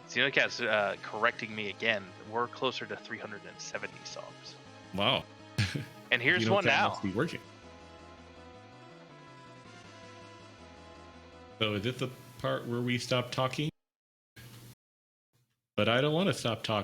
Xenocat's correcting me again. We're closer to 370 songs. Wow. And here's one now. Must be working. So is this the part where we stop talking? But I don't want to stop talking.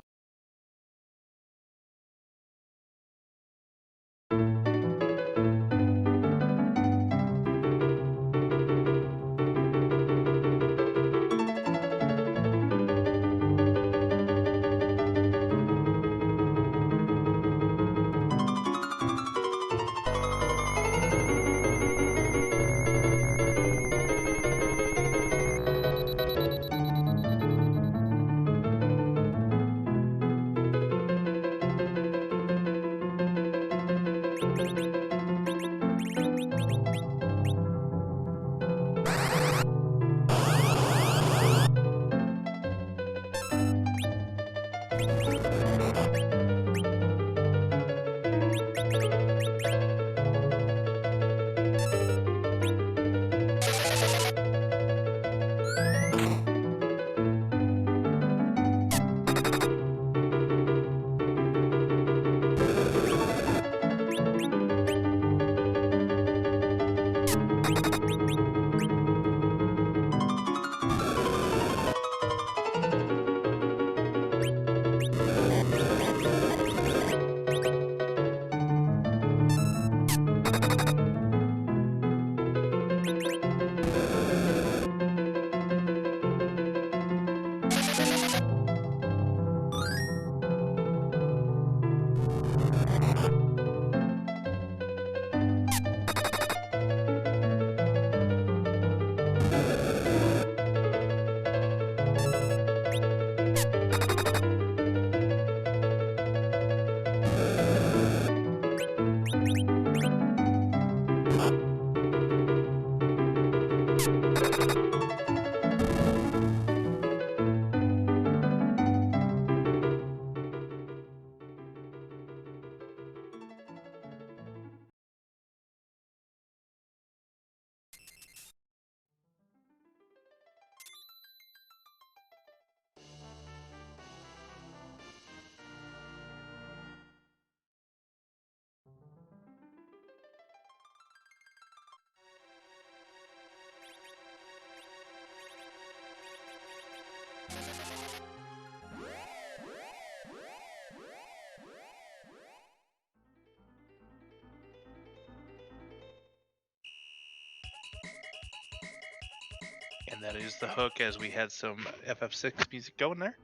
And that is the hook as we had some FF6 music going there.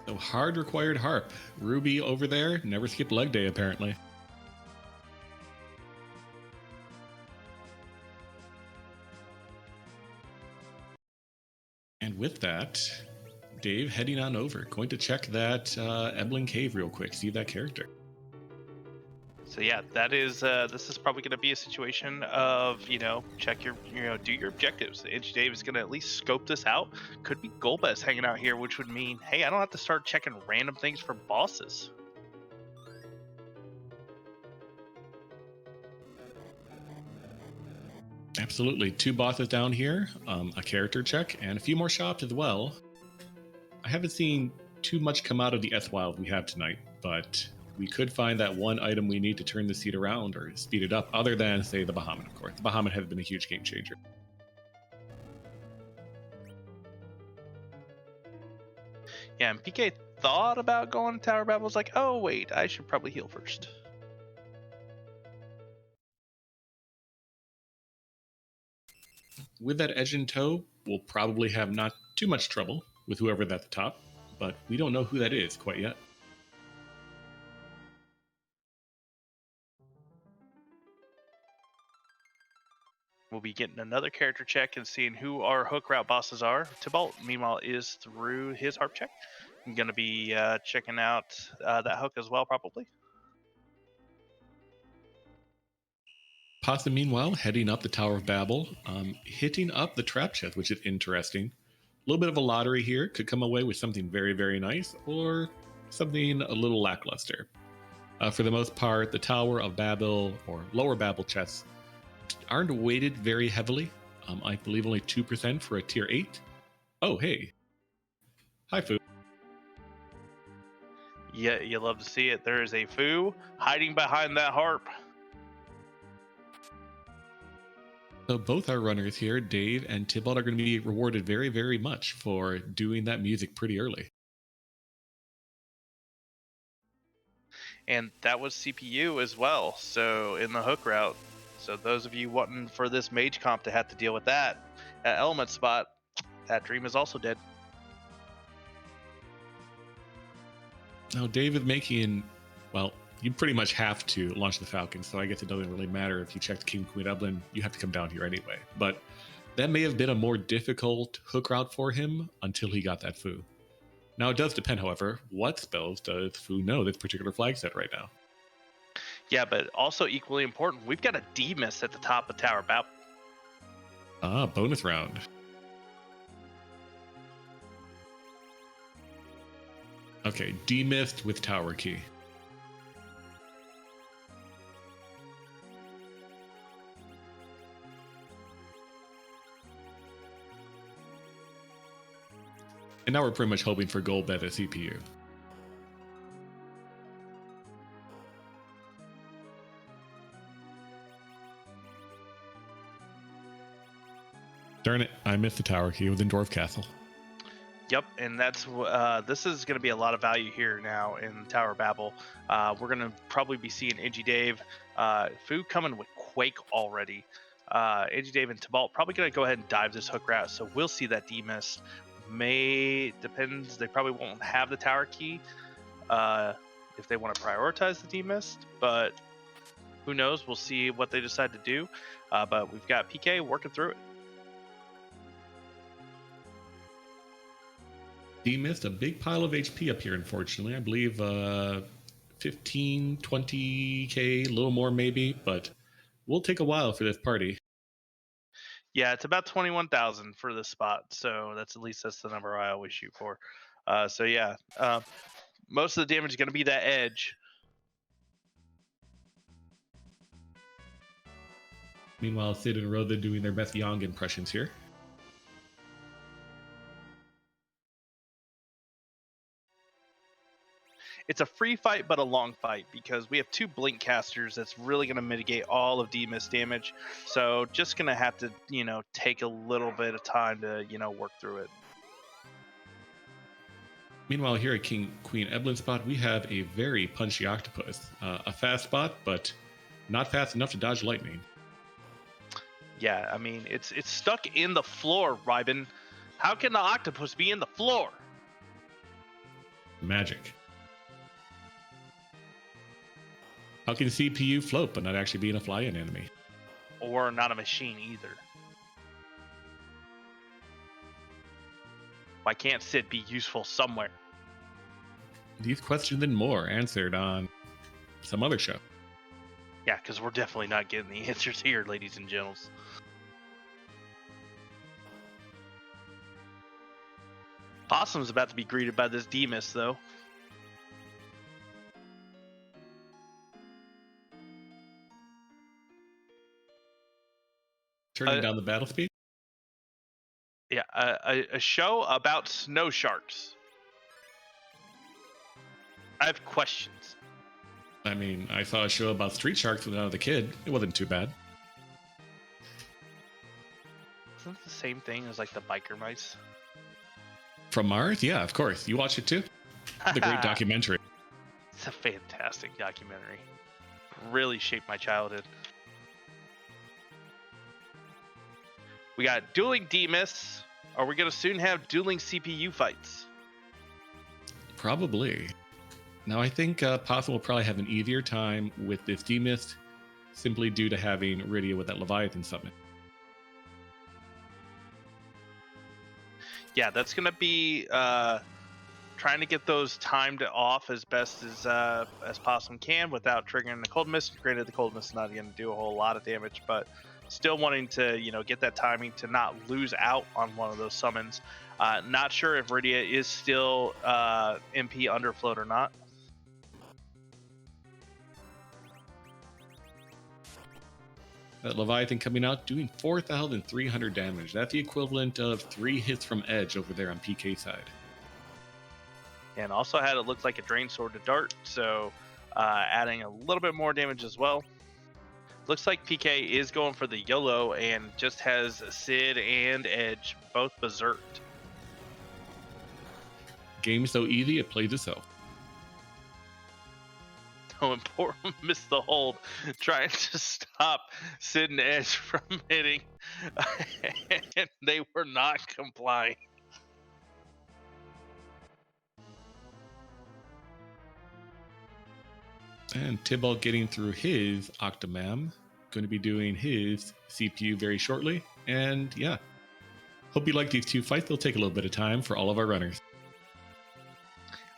So hard required harp. Ruby over there, never skip leg day apparently. And with that, Dave heading on over. Going to check that Ebling Cave real quick, see that character. So yeah, that is this is probably going to be a situation of check your do your objectives. Itchy Dave is going to at least scope this out. Could be Golbez hanging out here, which would mean hey, I don't have to start checking random things for bosses. Absolutely, 2 bosses down here, a character check, and a few more shops as well. I haven't seen too much come out of the S-Wild we have tonight, but we could find that one item we need to turn the seat around or speed it up, other than, say, the Bahamut, of course. The Bahamut has been a huge game changer. Yeah, and PK thought about going to Tower Battle. Was like, oh wait, I should probably heal first. With that edge in tow, we'll probably have not too much trouble with whoever's at the top, but we don't know who that is quite yet. We'll be getting another character check and seeing who our hook route bosses are. Tybalt, meanwhile, is through his harp check. I'm going to be checking out that hook as well, probably. Pasta, meanwhile, heading up the Tower of Babel, hitting up the trap chest, which is interesting. A little bit of a lottery here. Could come away with something very, very nice, or something a little lackluster. For the most part, the Tower of Babel, or Lower Babel chests, aren't weighted very heavily. I believe only 2% for a tier 8. Oh, hey. Hi, Foo. Yeah, you love to see it. There is a Foo hiding behind that harp. So both our runners here, Dave and Tybalt, are going to be rewarded very, very much for doing that music pretty early. And that was CPU as well, so in the hook route. So those of you wanting for this mage comp to have to deal with that at element spot, that dream is also dead. Now, Dave is making, well, you pretty much have to launch the Falcon, so I guess it doesn't really matter if you check the King Queen Evelyn, you have to come down here anyway. But that may have been a more difficult hook route for him until he got that Foo. Now, it does depend, however, what spells does Foo know this particular flag set right now? Yeah, but also equally important, we've got a D-Mist at the top of Tower Battle. Ah, bonus round. Okay, D-Mist with Tower Key. And now we're pretty much hoping for gold bet at CPU. Darn it, I missed the Tower Key within Dwarf Castle. Yep, and that's this is going to be a lot of value here now in Tower Babel. We're going to probably be seeing Edgy Dave, Foo coming with Quake already. Edgy Dave and Tybalt probably going to go ahead and dive this hook route, so we'll see that D-Mist. Depends. They probably won't have the Tower Key if they want to prioritize the D-Mist, but who knows? We'll see what they decide to do. But we've got PK working through it. D-Mist, a big pile of HP up here, unfortunately. I believe 15, 20k, a little more maybe, but we'll take a while for this party. Yeah, it's about 21,000 for this spot, so that's the number I always shoot for. So yeah, most of the damage is going to be that edge. Meanwhile, Sid and Rhoda doing their best Yang impressions here. It's a free fight, but a long fight, because we have two blink casters that's really going to mitigate all of D-Mist damage. So just going to have to, take a little bit of time to, work through it. Meanwhile, here at King Queen Evelyn spot, we have a very punchy octopus. A fast spot, but not fast enough to dodge lightning. Yeah, I mean, it's stuck in the floor, Ryben. How can the octopus be in the floor? Magic. How can CPU float but not actually being a fly-in enemy? Or not a machine either. Why can't Sid be useful somewhere? These questions and more answered on some other show. Yeah, because we're definitely not getting the answers here, ladies and gentlemen. Possum's about to be greeted by this D-Mist, though. Turning down the battle speed? Yeah, a show about snow sharks. I have questions. I mean, I saw a show about street sharks when I was a kid. It wasn't too bad. Isn't it the same thing as like the biker mice? From Mars? Yeah, of course. You watch it too? The great documentary. It's a fantastic documentary. Really shaped my childhood. We got dueling D-Miss. Are we going to soon have dueling CPU fights? Probably. Now, I think Possum will probably have an easier time with this D-Mist simply due to having Rydia with that Leviathan summon. Yeah, that's going to be trying to get those timed off as best as Possum can without triggering the Cold Mist. Granted, the Cold Mist is not going to do a whole lot of damage, but still wanting to, get that timing to not lose out on one of those summons. Not sure if Rydia is still MP underfloat or not. That Leviathan coming out doing 4,300 damage. That's the equivalent of 3 hits from Edge over there on PK side. And also had it look like a Drain Sword to Dart, so adding a little bit more damage as well. Looks like PK is going for the YOLO and just has Sid and Edge both berserked. Game so easy, it plays itself. So important, missed the hold, trying to stop Sid and Edge from hitting, and they were not complying. And Tybalt getting through his Octomam, going to be doing his CPU very shortly. And yeah, hope you like these two fights. They'll take a little bit of time for all of our runners.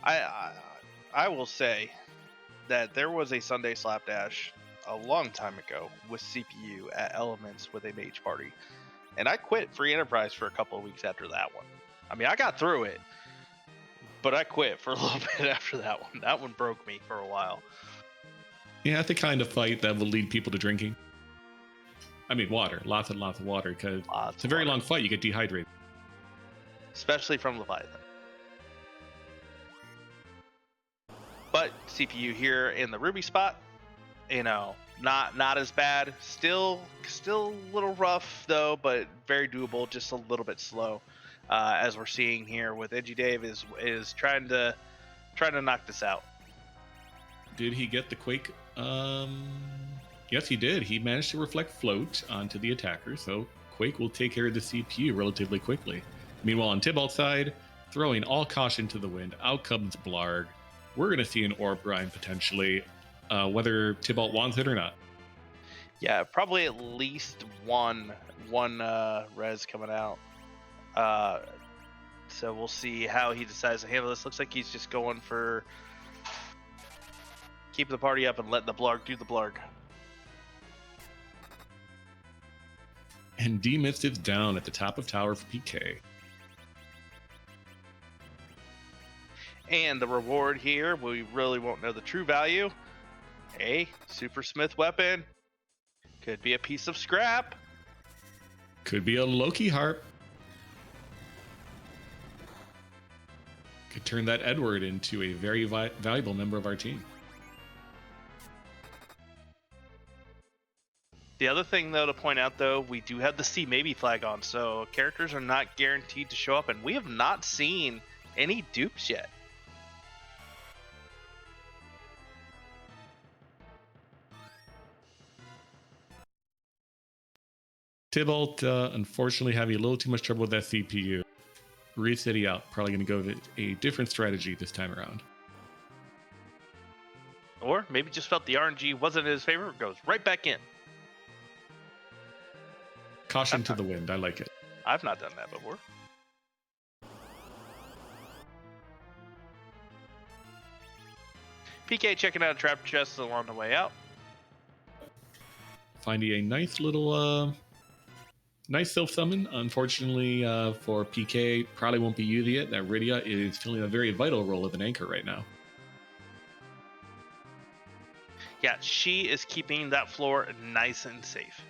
I will say that there was a Sunday Slapdash a long time ago with CPU at Elements with a mage party, and I quit Free Enterprise for a couple of weeks after that one. I mean, I got through it, but I quit for a little bit after that one. That one broke me for a while. Yeah, that's the kind of fight that will lead people to drinking. I mean, water. Lots and lots of water, because it's a very long fight. You get dehydrated. Especially from Leviathan. But CPU here in the Ruby spot, not as bad. Still a little rough though, but very doable. Just a little bit slow, as we're seeing here with Edgy Dave is trying to knock this out. Did he get the Quake? Yes, he did. He managed to reflect float onto the attacker, so Quake will take care of the CPU relatively quickly. Meanwhile, on Tybalt's side, throwing all caution to the wind, out comes Blarg. We're going to see an orb grind potentially, whether Tybalt wants it or not. Yeah, probably at least one res coming out. So we'll see how he decides to handle this. Looks like he's just going for keeping the party up and letting the Blarg do the Blarg. And D-Mist is down at the top of tower for PK. And the reward here, we really won't know the true value. A Super Smith weapon. Could be a piece of scrap. Could be a Loki harp. Could turn that Edward into a very valuable member of our team. The other thing, though, to point out, though, we do have the C maybe flag on, so characters are not guaranteed to show up, and we have not seen any dupes yet. Tybalt, unfortunately, having a little too much trouble with that CPU. Resetting out. Probably going to go with a different strategy this time around. Or maybe just felt the RNG wasn't in his favor. Goes right back in. Caution to the wind. I like it. I've not done that before. PK checking out a trap chest along the way out. Finding a nice little... nice self-summon. Unfortunately for PK, probably won't be using it. That Rydia is filling a very vital role of an anchor right now. Yeah, she is keeping that floor nice and safe.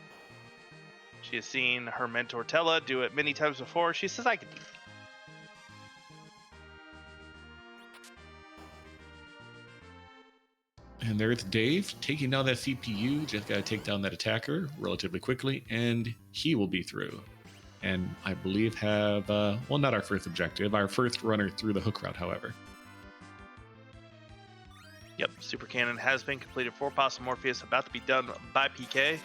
She has seen her mentor Tella do it many times before. She says, I can do it. And there's Dave taking down that CPU. Just got to take down that attacker relatively quickly, and he will be through. and I believe have, well, not our first objective, our first runner through the hook route, however. Yep, Super Cannon has been completed for Possum Morpheus, about to be done by PK.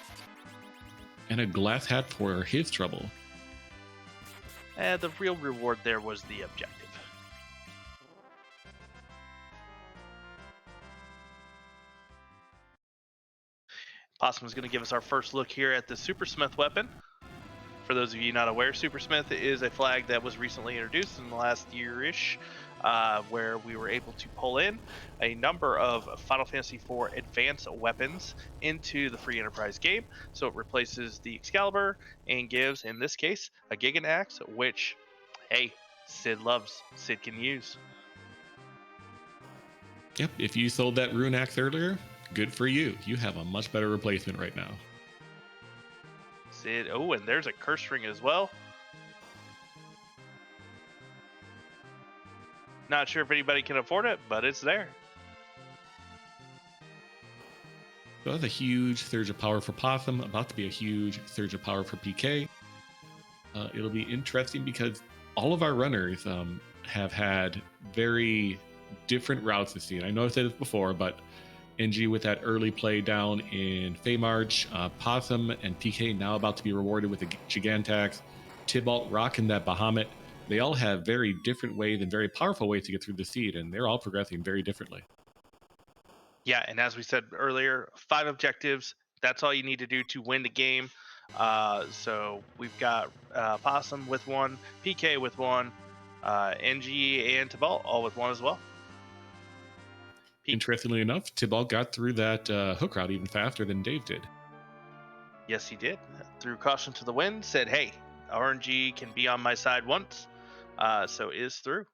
And a glass hat for his trouble. And the real reward there was the objective. Possum is going to give us our first look here at the Supersmith weapon. For those of you not aware, Supersmith is a flag that was recently introduced in the last year-ish, where we were able to pull in a number of Final Fantasy IV advanced weapons into the free Enterprise game. So it replaces the Excalibur and gives, in this case, a Gigant Axe, which, hey, Sid loves, Sid can use. Yep, if you sold that Rune Axe earlier, good for you. You have a much better replacement right now. Sid, oh, and there's a curse ring as well. Not sure if anybody can afford it, but it's there. So that's a huge surge of power for Possum, about to be a huge surge of power for PK. It'll be interesting because all of our runners have had very different routes this season. I know I said this before, but NG with that early play down in Feymarch, Possum and PK now about to be rewarded with a Gigantax, Tybalt rocking that Bahamut. They all have very different ways and very powerful ways to get through the seed, and they're all progressing very differently. Yeah, and as we said earlier, 5 objectives. That's all you need to do to win the game. So we've got Possum with 1, PK with 1, NG and Tybalt all with 1 as well. Interestingly enough, Tybalt got through that hook route even faster than Dave did. Yes, he did. Threw caution to the wind, said, hey, RNG can be on my side once. So is through.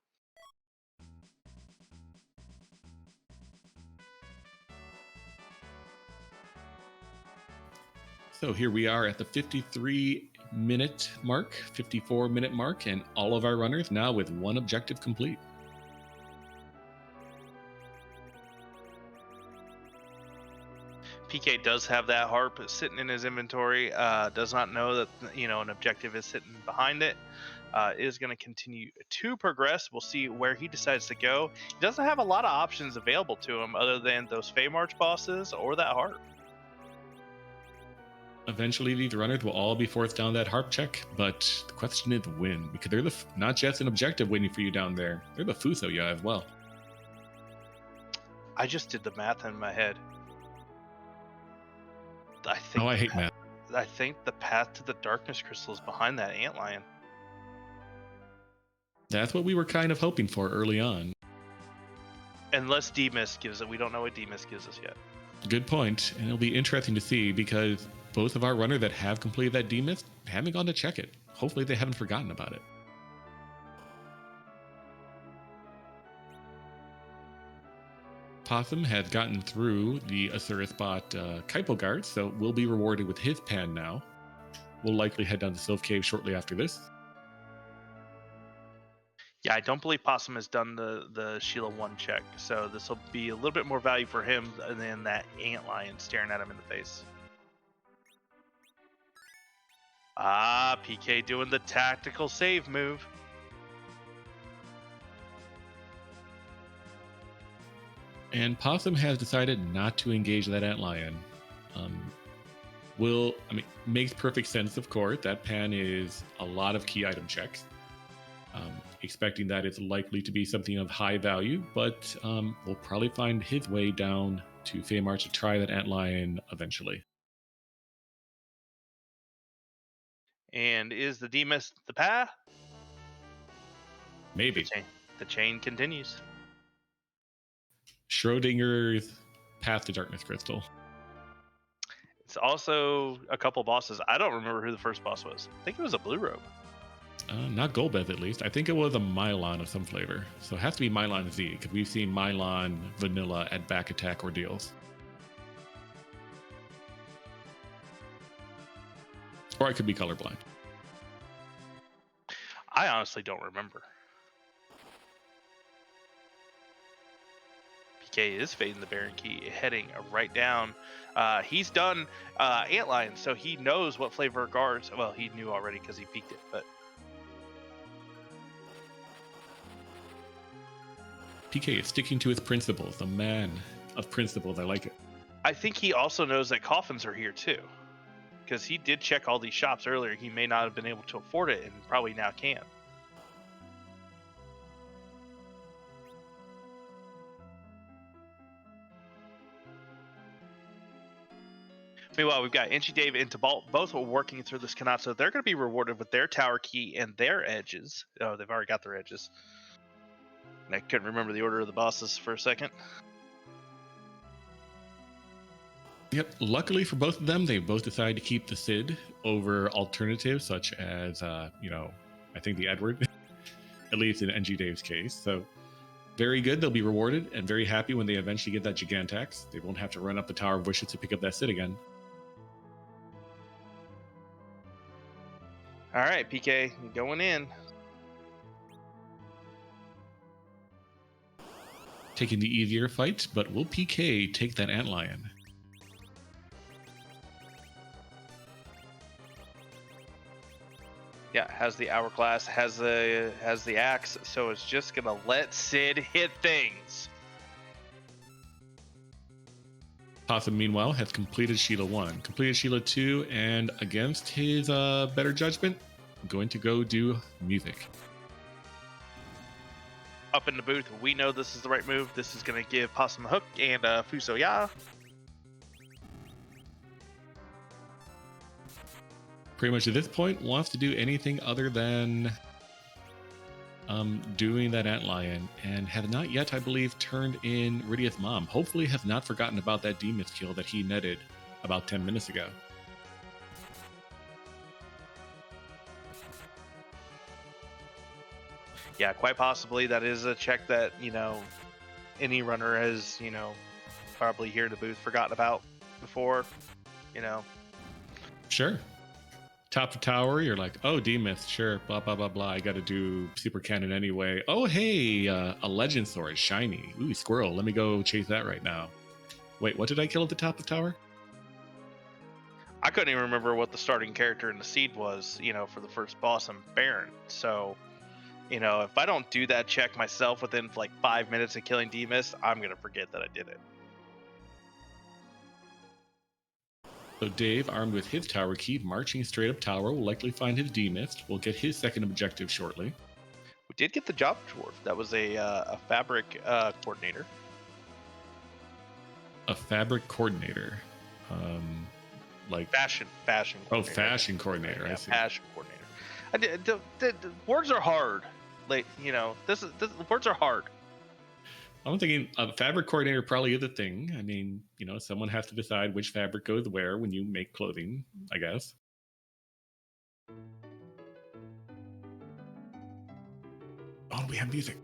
So here we are at the 53-minute mark, 54-minute mark, and all of our runners now with 1 objective complete. PK does have that harp sitting in his inventory, does not know that, an objective is sitting behind it, is going to continue to progress. We'll see where he decides to go. He doesn't have a lot of options available to him other than those Feymarch bosses or that harp. Eventually, these runners will all be forced down that harp check, but the question is when, because they're not just an objective waiting for you down there, they're the Fusoya as well. I just did the math in my head. I hate math. I think the path to the darkness crystal is behind that antlion. That's what we were kind of hoping for early on. Unless D-Mist gives it. We don't know what D-Mist gives us yet. Good point. And it'll be interesting to see because both of our runners that have completed that D-Mist haven't gone to check it. Hopefully they haven't forgotten about it. Possum has gotten through the Asuris bot Kaipo Guard, so we'll be rewarded with his pan now. We'll likely head down to Sylph Cave shortly after this. Yeah, I don't believe Possum has done the Sheila 1 check, so this will be a little bit more value for him than that antlion staring at him in the face. PK doing the tactical save move. And Possum has decided not to engage that antlion. Makes perfect sense, of course. That pan is a lot of key item checks. Expecting that it's likely to be something of high value, but we'll probably find his way down to Feymarch to try that antlion eventually. And is the D-Mist the path? Maybe. The chain continues. Schrodinger's Path to Darkness Crystal. It's also a couple bosses. I don't remember who the first boss was. I think it was a blue robe. Not Golbez, at least. I think it was a Mylon of some flavor. So it has to be Mylon Z, because we've seen Mylon Vanilla at back attack Ordeals. Or I could be colorblind. I honestly don't remember. PK is fading the Baron Key, heading right down. He's done Antlion, so he knows what flavor of guards. Well, he knew already because he peeked it, but PK is sticking to his principles. The man of principles. I like it. I think he also knows that coffins are here too, because he did check all these shops earlier. He may not have been able to afford it, and probably now can. Meanwhile, we've got Inchy Dave and Tybalt both working through this canal, so they're going to be rewarded with their tower key and their edges. Oh, they've already got their edges. And I couldn't remember the order of the bosses for a second. Yep. Luckily for both of them, they both decided to keep the Cid over alternatives such as, I think the Edward, at least in NG Dave's case. So very good. They'll be rewarded and very happy when they eventually get that Gigantax. They won't have to run up the Tower of Wishes to pick up that Cid again. All right, PK, going in. Taking the easier fight, but will PK take that Antlion? Yeah, has the hourglass, has the axe, so it's just gonna let Cid hit things. Possum, meanwhile, has completed Sheila 1, completed Sheila 2, and against his better judgment, going to go do music. Up in the booth, we know this is the right move. This is going to give Possum a hook and Fuso Ya. Pretty much at this point, wants to do anything other than doing that Antlion, and have not yet, I believe, turned in Rydia's mom. Hopefully have not forgotten about that Demus kill that he netted about 10 minutes ago. Yeah, quite possibly that is a check that, any runner has, probably here in the booth forgotten about before, Sure. Top of tower, you're like, oh, Demus, sure, blah, blah, blah, blah. I got to do super cannon anyway. Oh, hey, a legend sword, shiny. Ooh, squirrel. Let me go chase that right now. Wait, what did I kill at the top of tower? I couldn't even remember what the starting character in the seed was, for the first boss in Baron. So, if I don't do that check myself within like 5 minutes of killing Demus, I'm going to forget that I did it. So Dave, armed with his tower key, marching straight up tower, will likely find his Demist. Will get his second objective shortly. We did get the job dwarf. That was a fabric coordinator. A fabric coordinator, like fashion. Coordinator. Oh, fashion coordinator. Yeah, I see. Fashion coordinator. The words are hard. Like this words are hard. I'm thinking a fabric coordinator probably is a thing. I mean, someone has to decide which fabric goes where when you make clothing, I guess. Oh, we have music.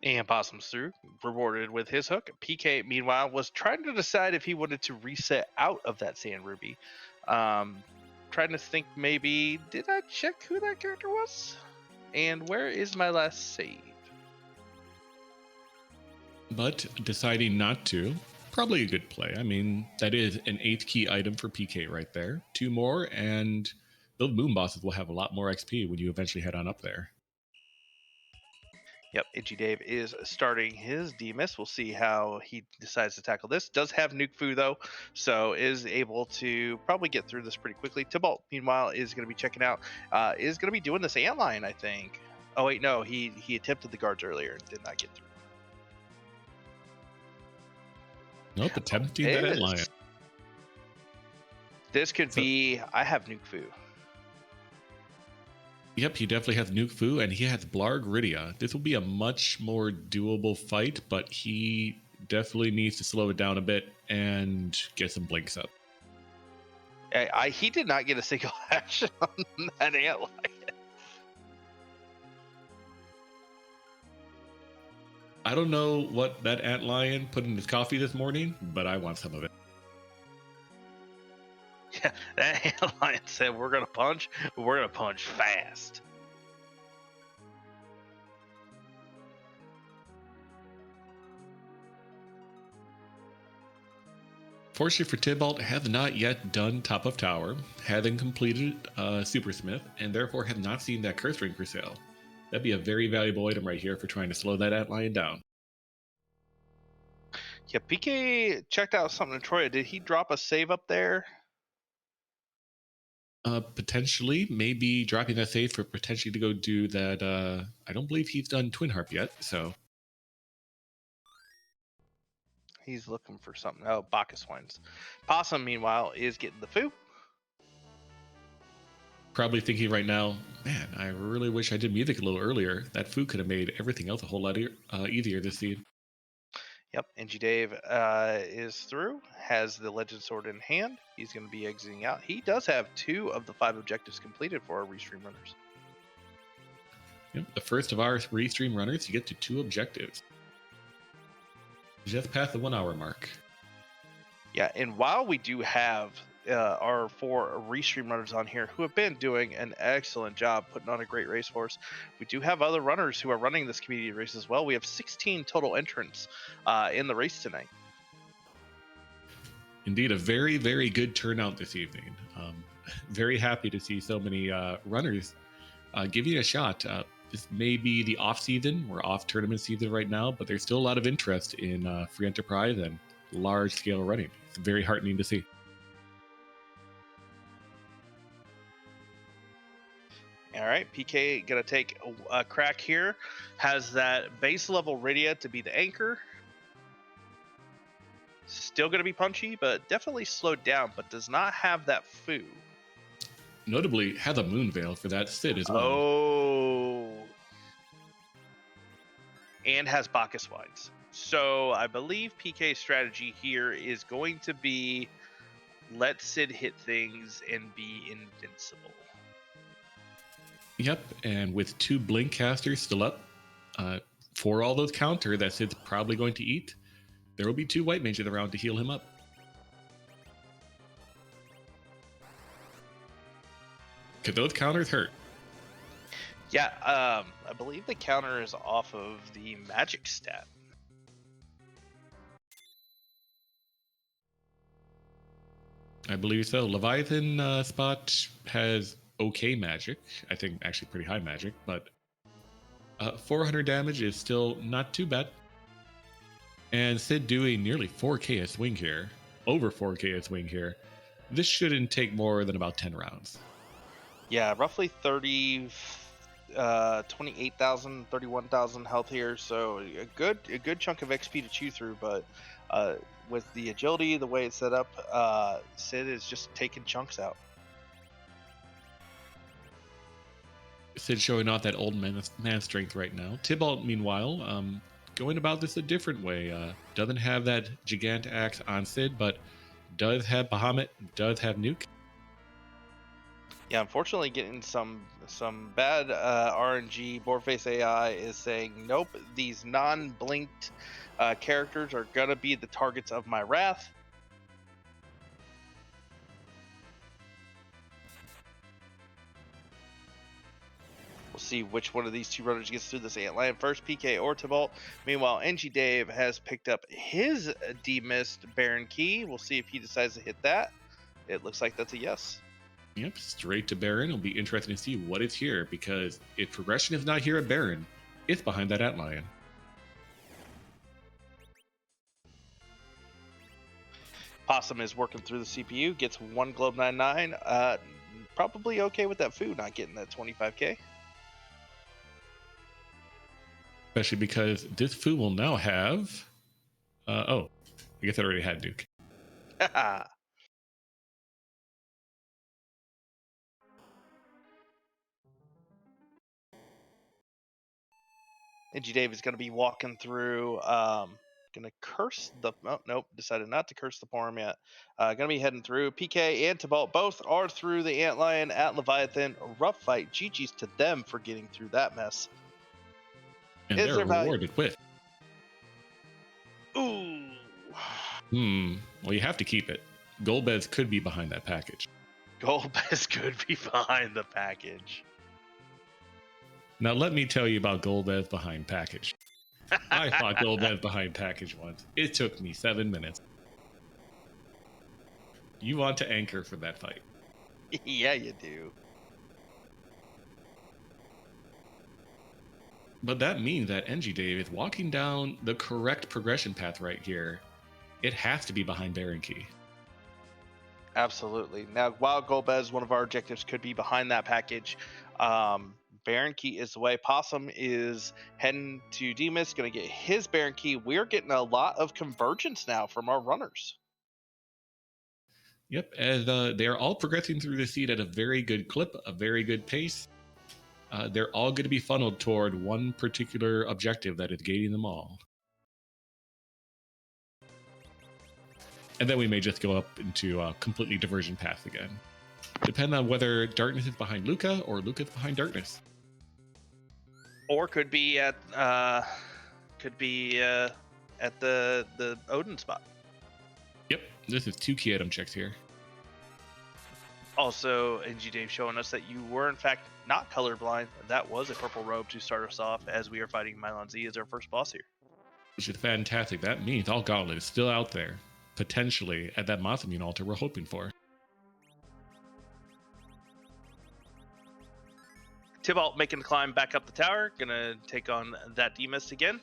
And Possum's through, rewarded with his hook. PK, meanwhile, was trying to decide if he wanted to reset out of that Sand Ruby. Trying to think maybe, did I check who that character was? And where is my last save? But deciding not to, probably a good play. I mean, that is an 8th key item for PK right there. 2 more, and those moon bosses will have a lot more XP when you eventually head on up there. Yep, Itchy Dave is starting his Demus. We'll see how he decides to tackle this. Does have Nuke Fu though, so is able to probably get through this pretty quickly. Tybalt, meanwhile, is going to be checking out. Is going to be doing this antlion, I think. Oh wait, no, he attempted the guards earlier and did not get through. Nope, attempting that antlion. This could be. I have Nuke Fu. Yep, he definitely has Nuke Fu, and he has Blarg Rydia. This will be a much more doable fight, but he definitely needs to slow it down a bit and get some blinks up. He did not get a single action on that antlion. I don't know what that antlion put in his coffee this morning, but I want some of it. Yeah, that antlion said we're gonna punch fast. Fortunately for Tybalt, has not yet done Top of Tower, having completed Supersmith, and therefore have not seen that curse ring for sale. That'd be a very valuable item right here for trying to slow that antlion down. Yeah, PK checked out something in Troya. Did he drop a save up there? Potentially, maybe dropping that save for potentially to go do that. I don't believe he's done Twin Harp yet, so. He's looking for something. Oh, Bacchus wines. Possum, meanwhile, is getting the foo. Probably thinking right now, man, I really wish I did music a little earlier. That food could have made everything else a whole lot easier this season. Yep, NG Dave is through, has the Legend Sword in hand. He's going to be exiting out. He does have 2 of the 5 objectives completed for our Restream runners. Yep, the first of our Restream runners to get to 2 objectives. Just past the 1 hour mark. Yeah, and while we do have our 4 Restream runners on here who have been doing an excellent job putting on a great race for us, we do have other runners who are running this community race as well. We have 16 total entrants in the race tonight. Indeed, a very, very good turnout this evening. Very happy to see so many runners giving it a shot. This may be the off season. We're off tournament season right now, but there's still a lot of interest in free enterprise and large scale running. It's very heartening to see. All right, PK gonna take a crack here. Has that base level Rydia to be the anchor. Still gonna be punchy, but definitely slowed down. But does not have that foo. Notably, has a moon veil for that Sid as well. Oh, and has Bacchus wines. So I believe PK's strategy here is going to be let Sid hit things and be invincible. Yep, and with 2 blink casters still up, for all those counter that Sid's probably going to eat, there will be 2 white mages around to heal him up. Could those counters hurt? Yeah, I believe the counter is off of the magic stat. I believe so. Leviathan spot has okay magic. I think actually pretty high magic, but 400 damage is still not too bad. And Sid doing nearly 4k a swing here, over 4k a swing here. This shouldn't take more than about 10 rounds. Yeah, roughly 28,000, 31,000 health here, so a good chunk of XP to chew through. But with the agility, the way it's set up, Sid is just taking chunks out. Sid showing off that old man strength right now. Tybalt, meanwhile, going about this a different way. Doesn't have that Gigant Axe on Sid, but does have Bahamut, does have Nuke. Yeah, unfortunately, getting some bad RNG. Boardface AI is saying, nope, these non-blinked characters are gonna be the targets of my wrath. We'll see which one of these two runners gets through this antlion first, PK or Tybalt. Meanwhile, NG Dave has picked up his demissed Baron Key. We'll see if he decides to hit that. It looks like that's a yes. Yep, straight to Baron. It'll be interesting to see what is here, because if progression is not here at Baron, it's behind that antlion. Possum is working through the CPU, gets one Globe 99. Probably okay with that food not getting that 25k. Especially because this Fu will now have. Oh, I guess I already had Duke. NG Dave is going to be walking through. Going to curse the. Oh, nope. Decided not to curse the Porum yet. Going to be heading through. PK and Tybalt both are through the Antlion at Leviathan. Rough fight. GG's to them for getting through that mess. And Is they're there value? rewarded with. Ooh. Well, you have to keep it. Golbez could be behind that package. Golbez could be behind the package. Now, let me tell you about Golbez behind package. I fought Golbez behind package once. It took me 7 minutes. You want to anchor for that fight. Yeah, you do. But that means that NG Dave is walking down the correct progression path right here. It has to be behind Baron Key. Absolutely. Now, while Golbez, one of our objectives, could be behind that package, Baron Key is the way. Possum is heading to Demas, going to get his Baron Key. We're getting a lot of convergence now from our runners. Yep, as they're all progressing through the seed at a very good clip, a very good pace. They're all going to be funneled toward one particular objective that is gating them all. And then we may just go up into a completely divergent path again. Depend on whether Darkness is behind Luca or Luca's behind Darkness. Or could be at the Odin spot. Yep, this is 2 key item checks here. Also, NG Dave showing us that you were in fact not colorblind. That was a purple robe to start us off as we are fighting Mylon Z as our first boss here. Which is fantastic. That means all Gauntlet is still out there, potentially at that Mothimune altar we're hoping for. Tybalt making the climb back up the tower, gonna take on that Demas again.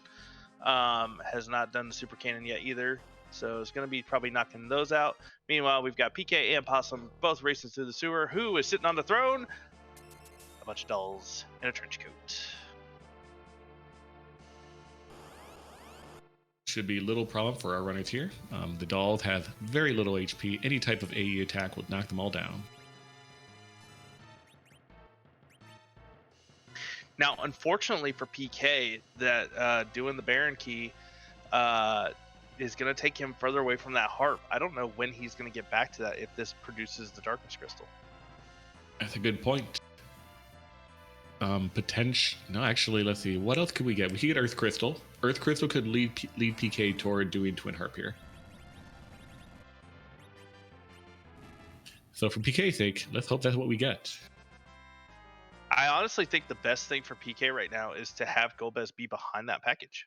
Has not done the super cannon yet either, so it's gonna be probably knocking those out. Meanwhile, we've got PK and Possum both racing through the sewer. Who is sitting on the throne? A bunch of dolls in a trench coat. Should be little problem for our runners here. The dolls have very little HP. Any type of AE attack would knock them all down. Now, unfortunately for PK, that doing the Baron Key is going to take him further away from that harp. I don't know when he's going to get back to that if this produces the Darkness Crystal. That's a good point. No, actually, let's see. What else could we get? We could get Earth Crystal. Earth Crystal could lead PK toward doing Twin Harp here. So for PK's sake, let's hope that's what we get. I honestly think the best thing for PK right now is to have Golbez be behind that package.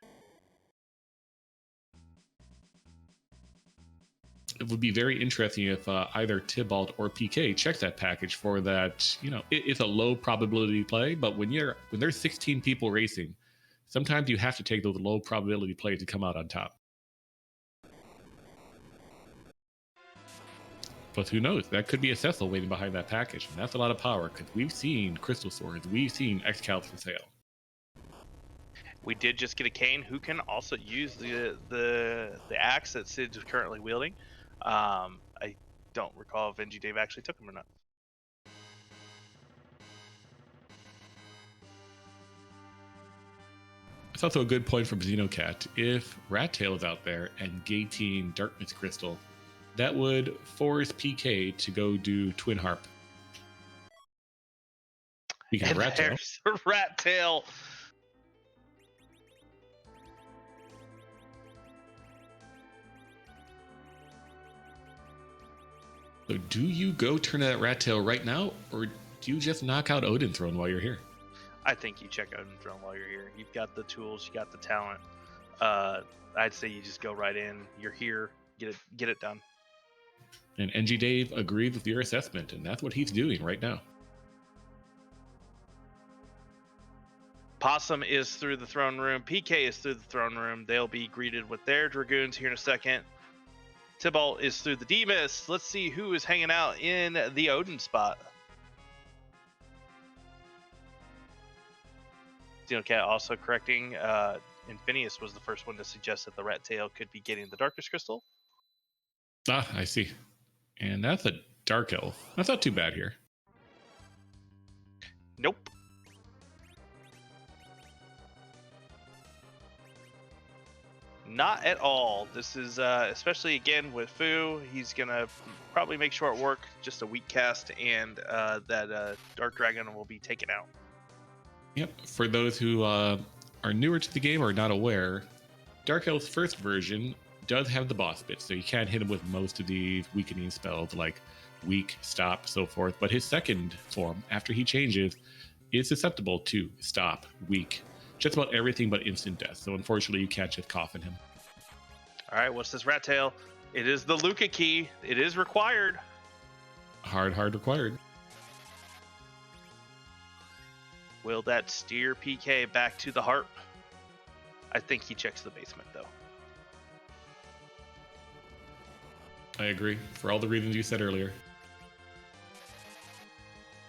It would be very interesting if either Tybalt or PK check that package for that. You know, it's a low probability play, but when there's 16 people racing, sometimes you have to take those low probability plays to come out on top. But who knows? That could be a Cecil waiting behind that package, and that's a lot of power because we've seen Crystal Swords, we've seen Excalibur for sale. We did just get a Kane who can also use the axe that Sid's currently wielding. I don't recall if NG Dave actually took him or not. It's also a good point from Xenocat. If Rat Tail is out there and gating Darkness Crystal, that would force PK to go do Twin Harp. Speaking of rat tail, there's a rat tail. so do you go turn that rat tail right now, or do you just knock out Odin Throne while you're here? I think you check Odin Throne while you're here. You've got the tools, you got the talent. I'd say you just go right in. You're here. Get it done. And NG Dave agrees with your assessment, and that's what he's doing right now. Possum is through the throne room. PK is through the throne room. They'll be greeted with their dragoons here in a second. Tybalt is through the Demas. Let's see who is hanging out in the Odin spot. Xenocat also correcting. Infinius was the first one to suggest that the rat tail could be getting the Darkness Crystal. Ah, I see. And that's a Dark Elf. That's not too bad here. Nope. Not at all. This is, especially again with Fu, he's going to probably make short work, just a weak cast, and that Dark Dragon will be taken out. Yep. For those who are newer to the game or not aware, Dark Elf's first version does have the boss bit, so you can't hit him with most of these weakening spells like weak, stop, so forth. But his second form, after he changes, is susceptible to stop, weak, just about everything but instant death. So unfortunately, you can't just coffin him. All right, what's this rat tail? It is the Luca key. It is required. Hard required. Will that steer PK back to the harp? I think he checks the basement, though. I agree, for all the reasons you said earlier.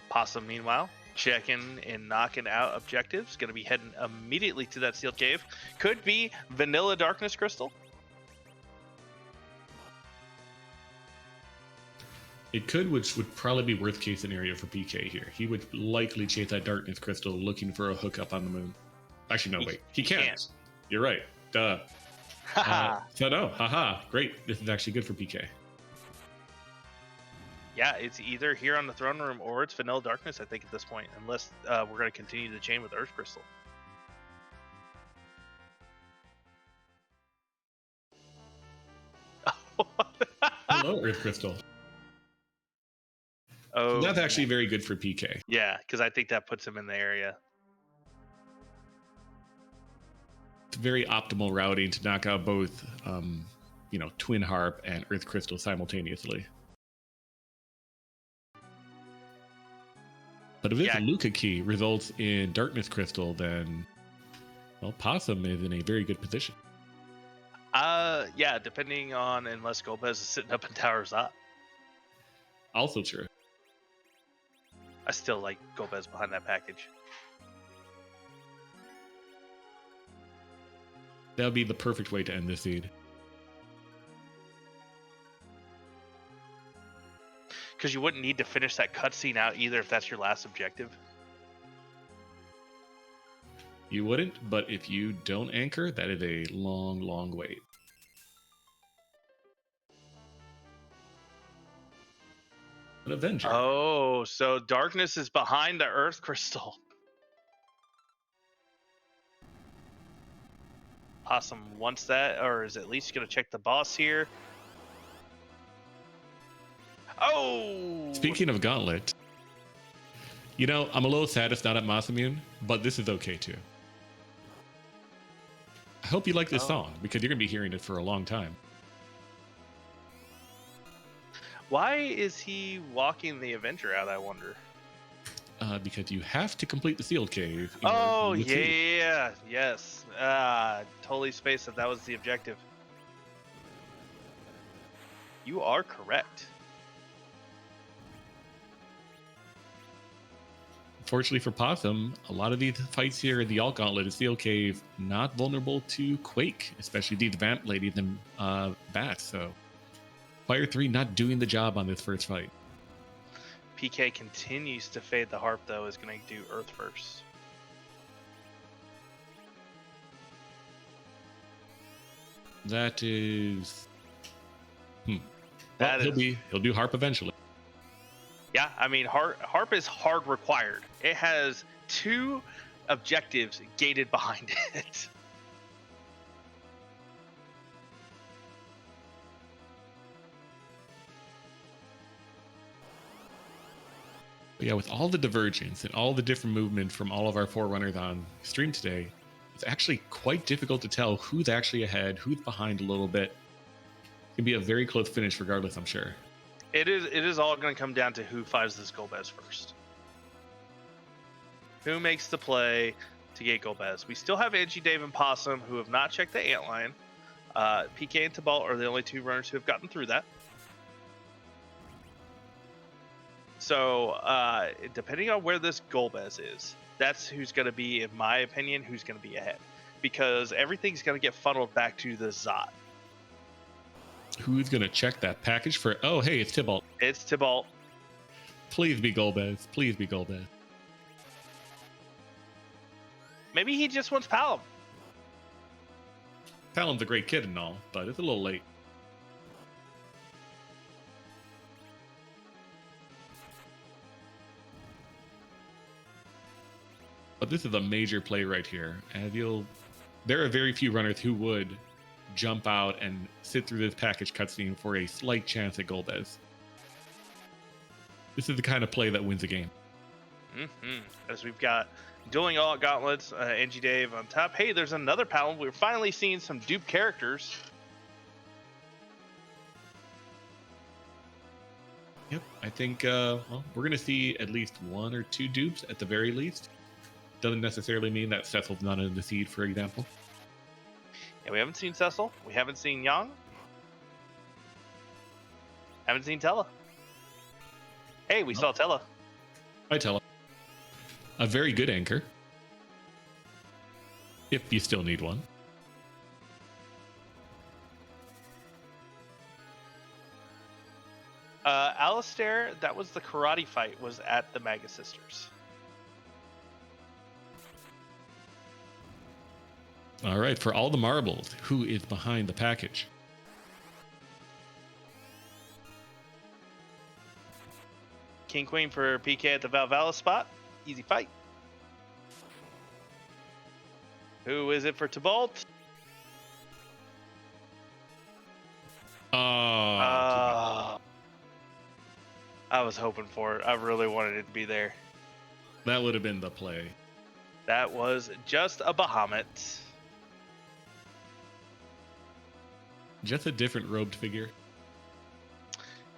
Possum, meanwhile, checking and knocking out objectives. Going to be heading immediately to that sealed cave. Could be Vanilla Darkness Crystal. It could, which would probably be worst case scenario for PK here. He would likely chase that Darkness Crystal looking for a hookup on the moon. Actually, no, wait. He can't. You're right. Duh. So no, haha, great. This is actually good for PK. Yeah, it's either here on the throne room or it's Vanilla Darkness, I think, at this point, unless we're going to continue the chain with Earth Crystal. Hello, Earth Crystal. Oh, so that's actually very good for PK. Yeah, because I think that puts him in the area. It's very optimal routing to knock out both, Twin Harp and Earth Crystal simultaneously. But if this Luca key results in Darkness Crystal, then, well, Possum is in a very good position. Yeah, depending on, unless Golbez is sitting up in Towers Up. Also true. I still like Golbez behind that package. That would be the perfect way to end this seed. Because you wouldn't need to finish that cutscene out either if that's your last objective. You wouldn't, but if you don't anchor, that is a long, long wait. An Avenger. Oh, so Darkness is behind the Earth Crystal. Possum wants that, or is at least going to check the boss here. Oh! Speaking of Gauntlet, I'm a little sad it's not at Masamune, but this is okay too. I hope you like this song, because you're going to be hearing it for a long time. Why is he walking the Avenger out, I wonder? Because you have to complete the sealed cave. Oh, yeah. Yes. Totally spaced that was the objective. You are correct. Fortunately for Possum, a lot of these fights here in the Alt Gauntlet and Seal Cave not vulnerable to Quake, especially these Vamp ladies and Bats. So Fire 3 not doing the job on this first fight. PK continues to fade the Harp, though, is going to do Earth first. That is... He'll do Harp eventually. Yeah, Yeah, I mean, Harp is hard required. It has 2 objectives gated behind it. But yeah, with all the divergence and all the different movement from all of our forerunners on stream today, it's actually quite difficult to tell who's actually ahead, who's behind a little bit. It can be a very close finish regardless, I'm sure. It is all going to come down to who finds this Golbez first. Who makes the play to get Golbez? We still have Edgy Dave and Possum who have not checked the antline. PK and Tybalt are the only 2 runners who have gotten through that. So depending on where this Golbez is, that's who's going to be, in my opinion, who's going to be ahead. Because everything's going to get funneled back to the Zot. Who's going to check that package for? Oh, hey, it's Tybalt. It's Tybalt. Please be Golbez. Please be Golbez. Maybe he just wants Palom. Palom's a great kid and all, but it's a little late. But this is a major play right here. And there are very few runners who would jump out and sit through this package cutscene for a slight chance at Golbez. This is the kind of play that wins a game. As we've got Dueling All Gauntlets, NG Dave on top. Hey, there's another Palom. We're finally seeing some dupe characters. Yep, I think we're going to see at least 1 or 2 dupes at the very least. Doesn't necessarily mean that Cecil's not in the seed, for example. Yeah, we haven't seen Cecil. We haven't seen Yang. Haven't seen Tella. Hey, we saw Tella. Hi, Tella. A very good anchor. If you still need one. Alistair, that was the karate fight, was at the Maga Sisters. All right, for all the marbles, who is behind the package? King Queen for PK at the Valhalla spot. Easy fight. Who is it for Tybalt? I was hoping for it. I really wanted it to be there. That would have been the play. That was just a Bahamut. Just a different robed figure.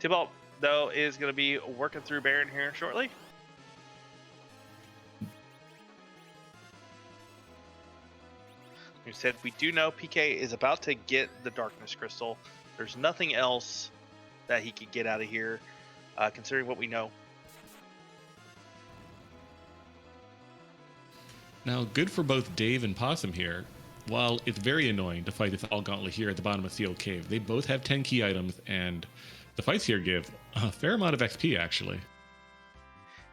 Tybalt, though, is going to be working through Baron here shortly. We said we do know PK is about to get the Darkness Crystal. There's nothing else that he could get out of here, considering what we know. Now, good for both Dave and Possum here. While it's very annoying to fight this all gauntlet here at the bottom of Sealed Cave, they both have 10 key items, and the fights here give a fair amount of XP, actually.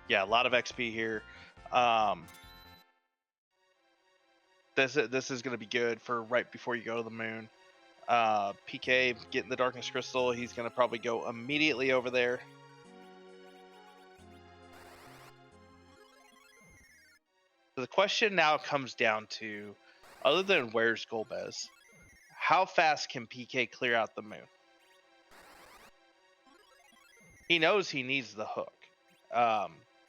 Yeah, a lot of XP here. This is going to be good for right before you go to the moon. PK getting the Darkness Crystal. He's going to probably go immediately over there. So the question now comes down to, other than where's Golbez, how fast can PK clear out the moon? He knows he needs the hook,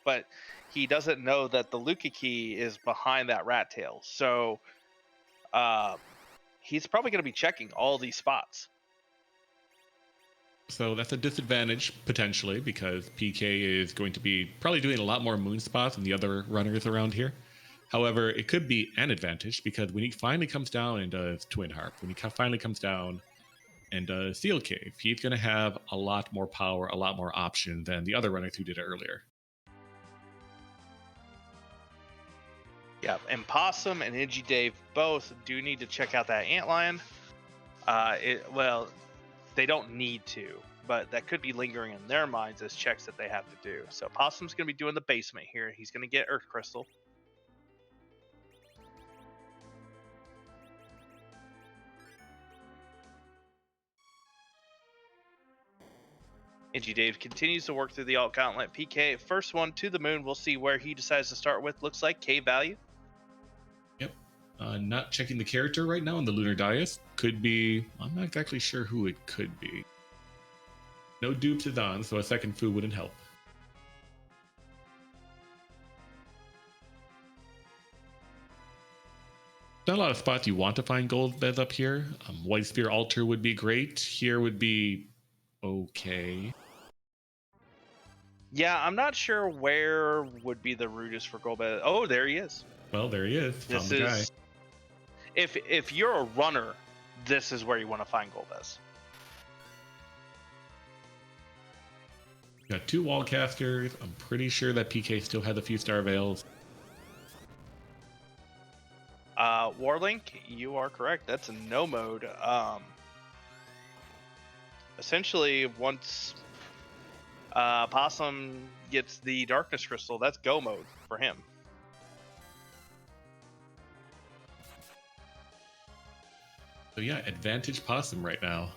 but he doesn't know that the Luca key is behind that rat tail. So he's probably going to be checking all these spots. So that's a disadvantage, potentially, because PK is going to be probably doing a lot more moon spots than the other runners around here. However, it could be an advantage, because when he finally comes down and does Twin Harp, when he finally comes down and does Seal Cave, he's going to have a lot more power, a lot more option than the other runners who did it earlier. Yeah, and Possum and Edgy Dave both do need to check out that antlion. Well, they don't need to, but that could be lingering in their minds as checks that they have to do. So Possum's going to be doing the basement here. He's going to get Earth Crystal. NG Dave continues to work through the alt gauntlet. PK, first one to the moon. We'll see where he decides to start with. Looks like K value. Yep. Not checking the character right now on the Lunar Dais. Could be, I'm not exactly sure who it could be. No dupes is on, so a second foo wouldn't help. Not a lot of spots you want to find gold beds up here. White Spear Altar would be great. Here would be okay. Yeah, I'm not sure where would be the rudest for Golbez. Oh, there he is. Well, there he is. Found This the guy. is if you're a runner, this is where you want to find Golbez. Got 2 Wallcasters. I'm pretty sure that PK still has a few Star Veils. Warlink, you are correct. That's a no mode. Essentially, once Possum gets the Darkness Crystal, that's go mode for him. So yeah, advantage Possum right now.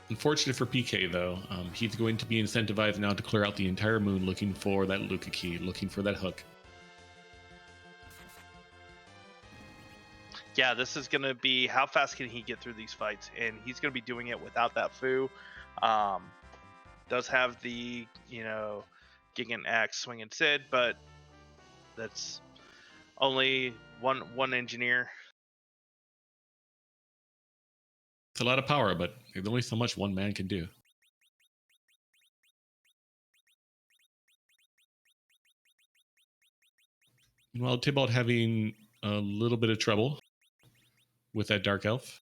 Unfortunate for PK though, he's going to be incentivized now to clear out the entire moon looking for that Luca key, looking for that hook. Yeah, this is going to be how fast can he get through these fights, and he's going to be doing it without that foo. Does have the, Gigant Axe swinging Sid, but that's only one engineer. It's a lot of power, but there's only so much one man can do. Meanwhile, Tybalt having a little bit of trouble with that Dark Elf.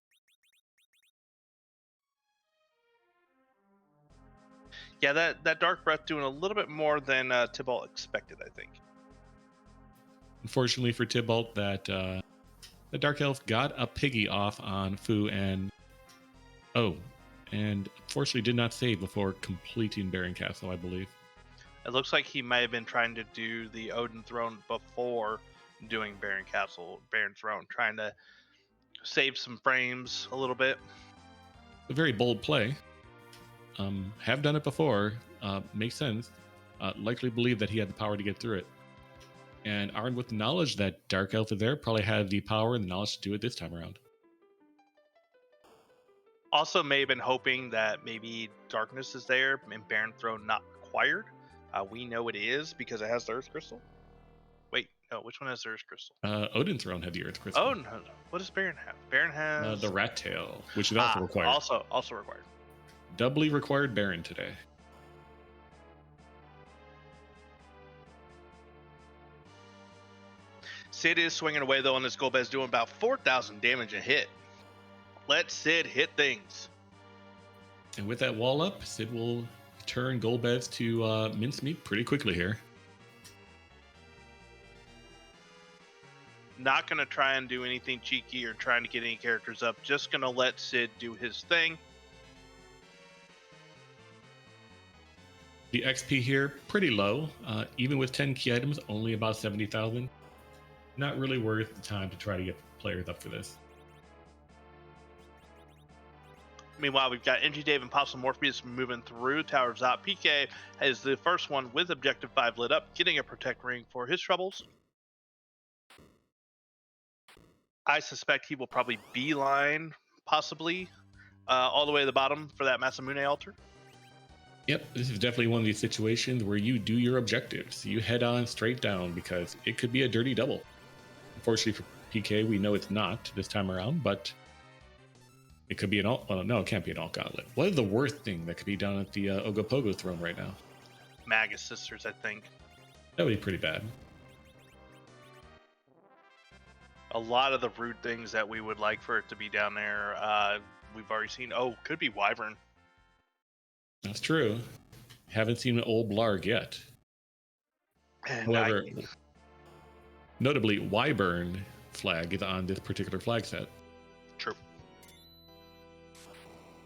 Yeah, that Dark Breath doing a little bit more than Tybalt expected, I think. Unfortunately for Tybalt, that the Dark Elf got a piggy off on Fu and unfortunately did not save before completing Baron Castle, I believe. It looks like he might have been trying to do the Odin Throne before doing Baron Throne, trying to save some frames a little bit. A very bold play. Have done it before. Makes sense. Likely believe that he had the power to get through it. And armed with the knowledge that Dark Elf is there, probably had the power and the knowledge to do it this time around. Also may have been hoping that maybe Darkness is there and Baron Throne not required. We know it is because it has the Earth Crystal. Wait, no, which one has the Earth Crystal? Odin Throne had the Earth Crystal. Oh, no. What does Baron have? Baron has... the Rat Tail, which is also required. Also required. Doubly required Baron today. Sid is swinging away, though, on this Golbez, doing about 4,000 damage a hit. Let Sid hit things. And with that wall up, Sid will turn Golbez to mincemeat pretty quickly here. Not going to try and do anything cheeky or trying to get any characters up. Just going to let Sid do his thing. The XP here, pretty low. Even with 10 key items, only about 70,000. Not really worth the time to try to get players up for this. Meanwhile, we've got NG Dave and Possum Morpheus moving through Tower of Zot. PK has the first one with Objective 5 lit up, getting a Protect Ring for his troubles. I suspect he will probably beeline, possibly, all the way to the bottom for that Masamune altar. Yep, this is definitely one of these situations where you do your objectives. You head on straight down because it could be a dirty double. Unfortunately for PK, we know it's not this time around, but it could be an alt. Well, no, it can't be an alt gauntlet. What is the worst thing that could be done at the Ogopogo throne right now? Magus Sisters, I think. That would be pretty bad. A lot of the rude things that we would like for it to be down there, we've already seen. Oh, could be Wyvern. That's true. Haven't seen an old Blarg yet. And however, notably, Wyvern flag is on this particular flag set. True.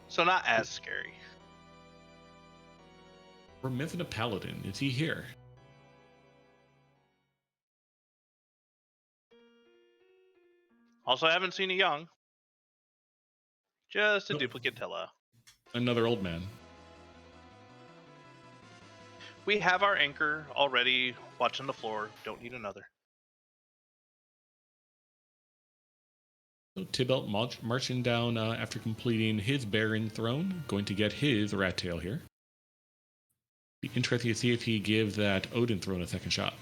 So not as scary. We're missing a paladin. Is he here? Also, I haven't seen a young. Just a Nope. duplicate Tilla. Another old man. We have our anchor already watching the floor. Don't need another. So Tybalt marching down after completing his Baron Throne, going to get his Rat Tail here. Be interesting to see if he gives that Odin Throne a second shot.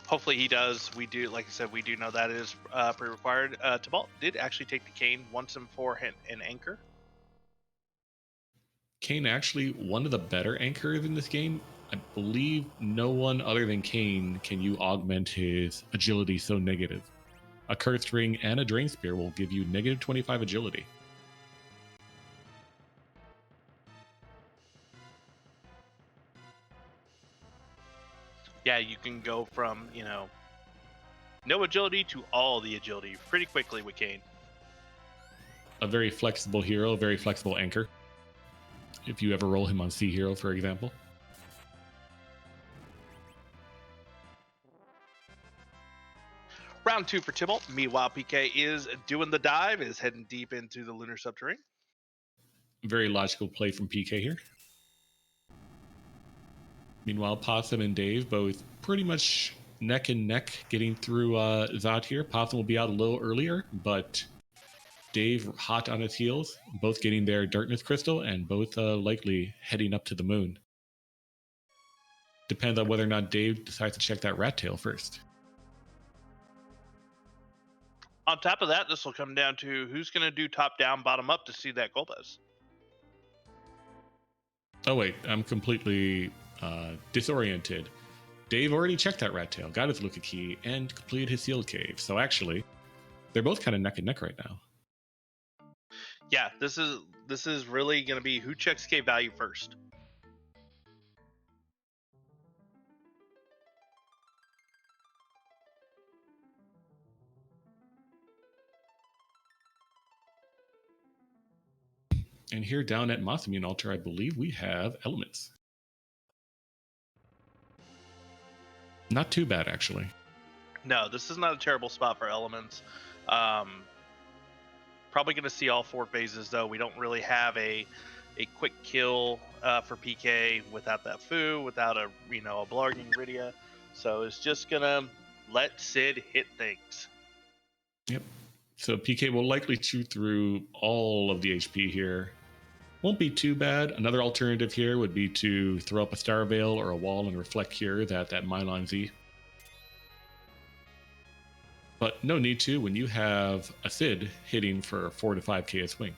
Hopefully he does. We do, like I said, we do know that is pre-required. Tybalt did actually take the cane once and for an anchor. Kane actually one of the better anchors in this game. I believe no one other than Kane can you augment his agility so negative. A Cursed Ring and a Drain Spear will give you negative 25 agility. Yeah, you can go from, no agility to all the agility pretty quickly with Kane. A very flexible hero, very flexible anchor. If you ever roll him on Sea Hero, for example. Round 2 for Tybalt. Meanwhile, PK is doing the dive, is heading deep into the lunar subterranean. Very logical play from PK here. Meanwhile, Possum and Dave both pretty much neck and neck getting through Zod here. Possum will be out a little earlier, but Dave hot on his heels, both getting their Darkness Crystal and both likely heading up to the moon. Depends on whether or not Dave decides to check that rat tail first. On top of that, this will come down to who's going to do top down, bottom up to see that Golbez. Oh wait, I'm completely disoriented. Dave already checked that rat tail, got his Luca key, and completed his sealed cave. So actually, they're both kind of neck and neck right now. Yeah, this is really going to be who checks cave value first. And here down at Masamune Altar, I believe we have elements. Not too bad, actually. No, this is not a terrible spot for elements. Probably going to see all 4 phases, though. We don't really have a quick kill for PK without that foo, without a Blarging Rydia. So it's just going to let Sid hit things. Yep. So PK will likely chew through all of the HP here. Won't be too bad. Another alternative here would be to throw up a Star Veil or a wall and reflect here that Mylon Z. But no need to when you have a Sid hitting for 4 to 5k a swing.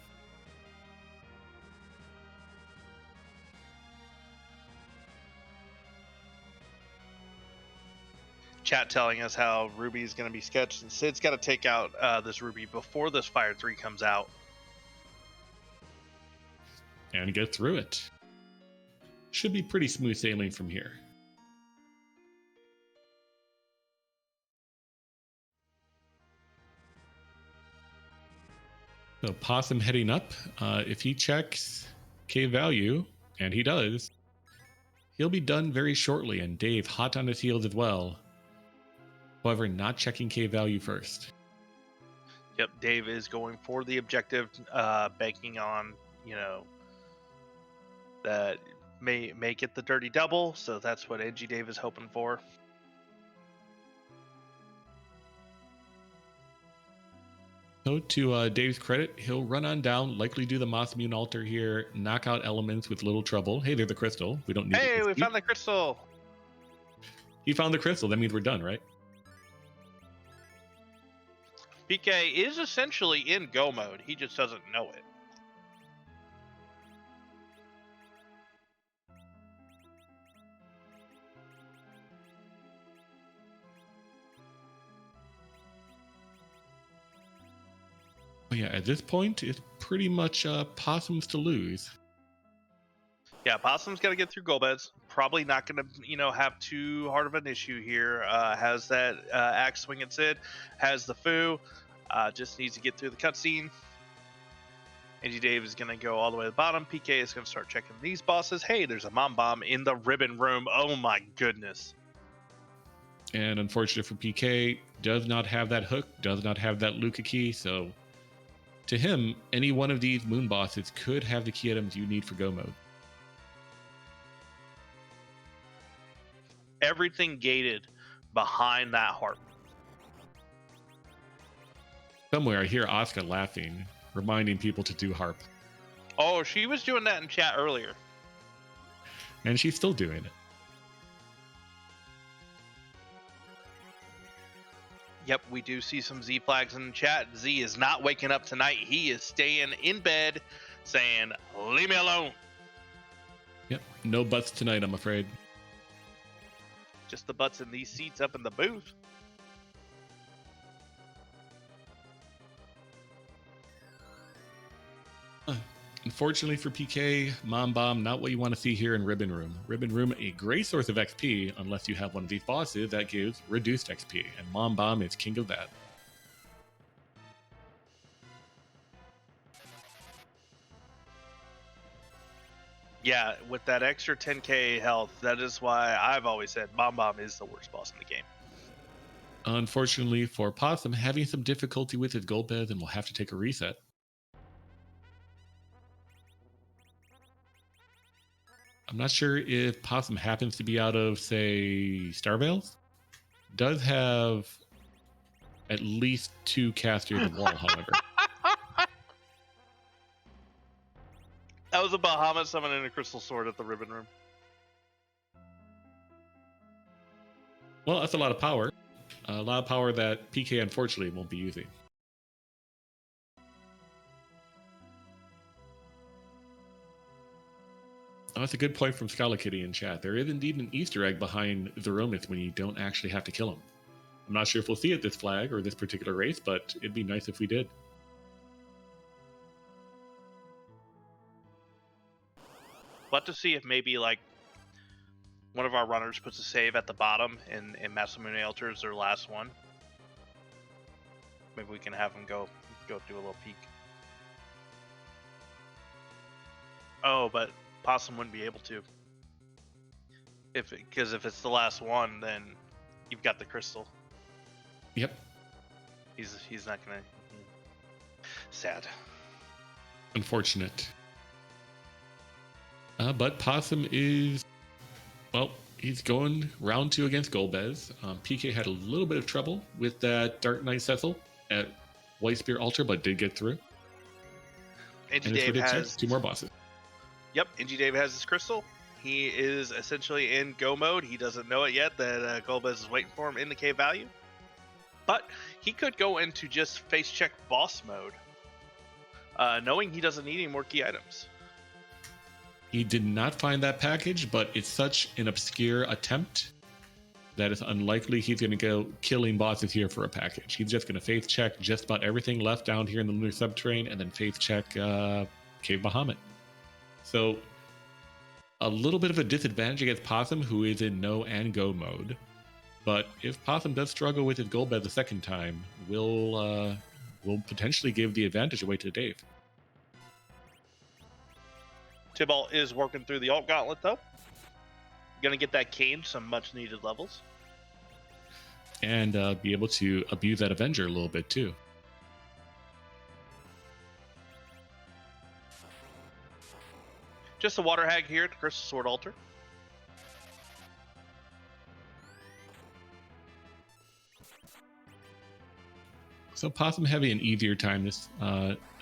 Chat telling us how Ruby is going to be sketched, and Sid's got to take out this Ruby before this Fire 3 comes out. And get through it. Should be pretty smooth sailing from here. So Possum heading up. If he checks K value, and he does, he'll be done very shortly. And Dave hot on his heels as well. However, not checking K value first. Yep, Dave is going for the objective, banking on, that may get the dirty double. So that's what NG Dave is hoping for. So to Dave's credit, he'll run on down, likely do the Masamune Altar here, knock out elements with little trouble. Hey, there's the crystal. We don't need it. Hey, we found the crystal. He found the crystal. That means we're done, right? PK is essentially in go mode. He just doesn't know it. But yeah, at this point, it's pretty much Possums to lose. Yeah, Possum's got to get through Golbez. Probably not going to, have too hard of an issue here. Has that axe swing at Sid. Has the foo. Just needs to get through the cutscene. Angie Dave is going to go all the way to the bottom. PK is going to start checking these bosses. Hey, there's a Mom Bomb in the ribbon room. Oh my goodness. And unfortunate for PK, does not have that hook, does not have that Luca key. So to him, any one of these moon bosses could have the key items you need for go mode. Everything gated behind that harp. Somewhere I hear Asuka laughing, reminding people to do harp. Oh, she was doing that in chat earlier. And she's still doing it. Yep, we do see some Z flags in the chat. Z is not waking up tonight. He is staying in bed saying, leave me alone. Yep, no butts tonight, I'm afraid. Just the butts in these seats up in the booth. Unfortunately for PK, Mom Bomb, not what you want to see here in Ribbon Room. Ribbon Room, a great source of XP, unless you have one of these bosses that gives reduced XP, and Mom Bomb is king of that. Yeah, with that extra 10k health, that is why I've always said Mom Bomb is the worst boss in the game. Unfortunately for Possum, having some difficulty with his gold bed and will have to take a reset. I'm not sure if Possum happens to be out of, say, Star Veils. Does have at least 2 casters of wall, however. That was a Bahamut summon and a crystal sword at the ribbon room. Well, that's a lot of power. A lot of power that PK unfortunately won't be using. Oh, that's a good point from Scala Kitty in chat. There is indeed an Easter egg behind Zeromus when you don't actually have to kill him. I'm not sure if we'll see it this flag or this particular race, but it'd be nice if we did. We'll have to see if maybe like one of our runners puts a save at the bottom and Masamune alters their last one. Maybe we can have him go do a little peek. Oh, but Possum wouldn't be able to. Because if it's the last one, then you've got the crystal. Yep. He's not gonna. Sad. Unfortunate. But Possum is, well, he's going round 2 against Golbez. PK had a little bit of trouble with that Dark Knight Cecil at White Spear Altar, but did get through. Angie Dave has 2 more bosses. Yep, Angie Dave has his crystal. He is essentially in go mode. He doesn't know it yet that Golbez is waiting for him in the cave value. But he could go into just face check boss mode, knowing he doesn't need any more key items. He did not find that package, but it's such an obscure attempt that it's unlikely he's going to go killing bosses here for a package. He's just going to faith check just about everything left down here in the Lunar Subterrane and then faith check Cave Bahamut. So a little bit of a disadvantage against Possum, who is in no and go mode. But if Possum does struggle with his gold bed the second time, we'll potentially give the advantage away to Dave. Tybalt is working through the alt gauntlet though. Gonna get that cane, some much needed levels. And be able to abuse that Avenger a little bit too. Just a water hag here at the Crystal Sword Altar. So Possum having an easier time this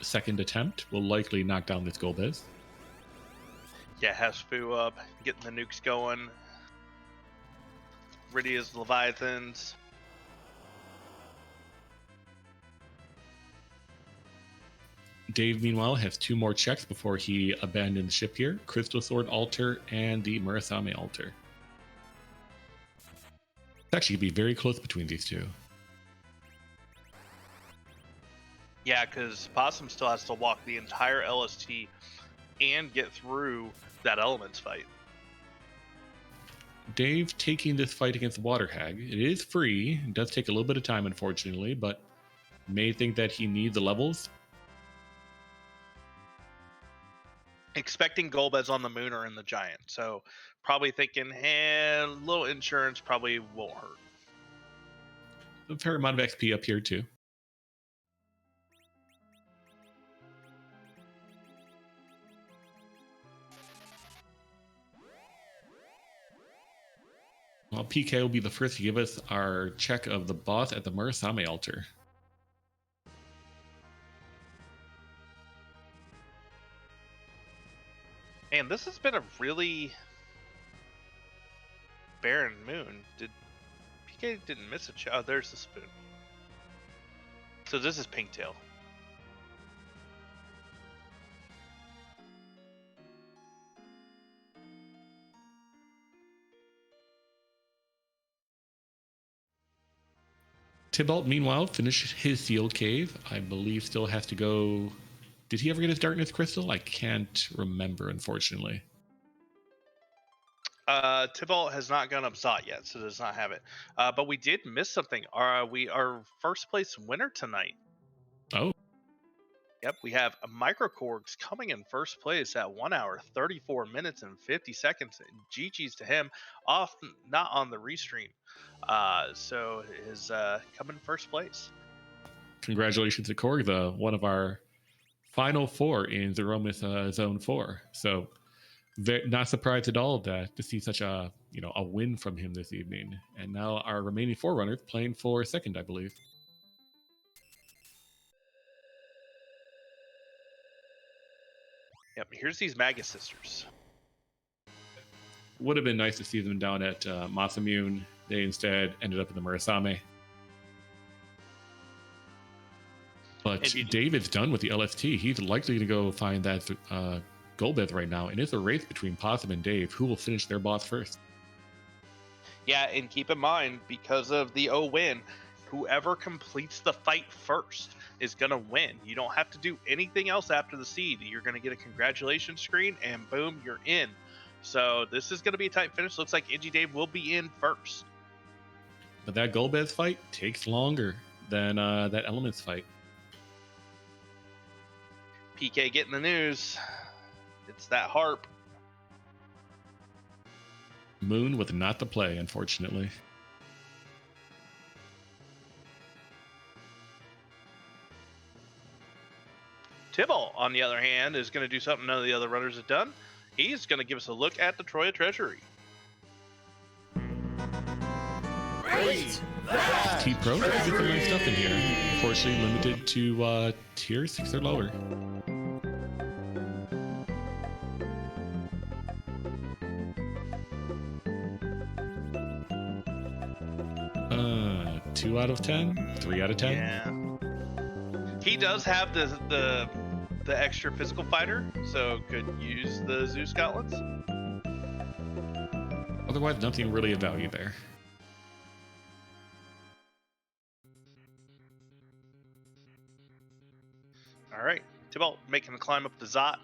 second attempt will likely knock down this Golbez. Yeah, Hasfu up, getting the nukes going. Rydia's Leviathans. Dave, meanwhile, has 2 more checks before he abandons ship here. Crystal Sword Altar and the Murasame Altar. It's actually going to be very close between these 2. Yeah, because Possum still has to walk the entire LST and get through that Elements fight. Dave taking this fight against Water Hag. It is free. It does take a little bit of time, unfortunately, but may think that he needs the levels. expecting Golbez on the Moon or in the Giant. So probably thinking, hey, a little insurance probably won't hurt. A fair amount of XP up here too. Well, PK will be the first to give us our check of the boss at the Murasame altar. And this has been a really barren moon. PK didn't miss a oh, there's the spoon. So this is Pinktail. Tybalt, meanwhile, finished his sealed cave. I believe still has to go. Did he ever get his darkness crystal? I can't remember, unfortunately. Tybalt has not gone up Zot yet, so does not have it. But we did miss something. We are first place winner tonight. Oh. Yep, we have Microcorgs coming in first place at 1 hour, 34 minutes, and 50 seconds. GG's to him, off not on the restream. So is coming first place. Congratulations to Korg, one of our final four in Zeromus Zone 4. So not surprised at all to see such a win from him this evening. And now our remaining forerunners playing for second, I believe. Yep, here's these Magus sisters. Would have been nice to see them down at Masamune. They instead ended up in the Murasame. But David's done with the LST. He's likely to go find that Golbez right now. And it's a race between Possum and Dave. Who will finish their boss first? Yeah, and keep in mind, because of the O-win, whoever completes the fight first is going to win. You don't have to do anything else after the seed. You're going to get a congratulations screen, and boom, you're in. So this is going to be a tight finish. Looks like Ingy Dave will be in first. But that Golbez fight takes longer than that Elements fight. PK getting the news. It's that harp. Moon with not the play, unfortunately. Tybalt, on the other hand, is going to do something none of the other runners have done. He's going to give us a look at the Troya Treasury. T-Pro, get some nice stuff in here. Unfortunately, limited to tier 6 or lower. Uh, 2 out of 10, 3 out of 10. Yeah. He does have the extra physical fighter, so could use the Zeus gauntlets. Otherwise, nothing really of value there. All right, Tybalt making the climb up the Zot.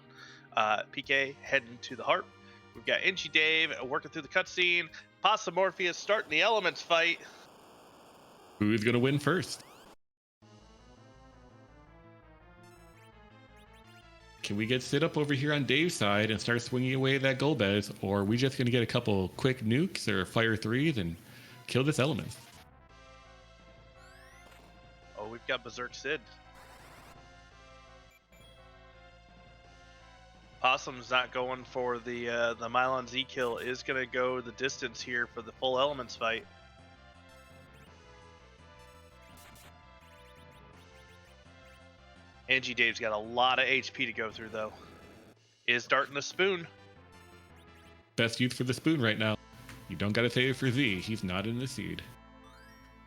PK heading to the harp. We've got Inchi Dave working through the cutscene. Possum Morpheus starting the elements fight. Who's going to win first? Can we get sit up over here on Dave's side and start swinging away that Golbez, or are we just going to get a couple quick nukes or fire threes and kill this element? Oh, we've got Berserk Sid. Possum's not going for the Mylon Z kill, is going to go the distance here for the full elements fight. Angie Dave's got a lot of HP to go through, though. Is darting the spoon. Best use for the spoon right now. You don't got to save it for Z. He's not in the seed.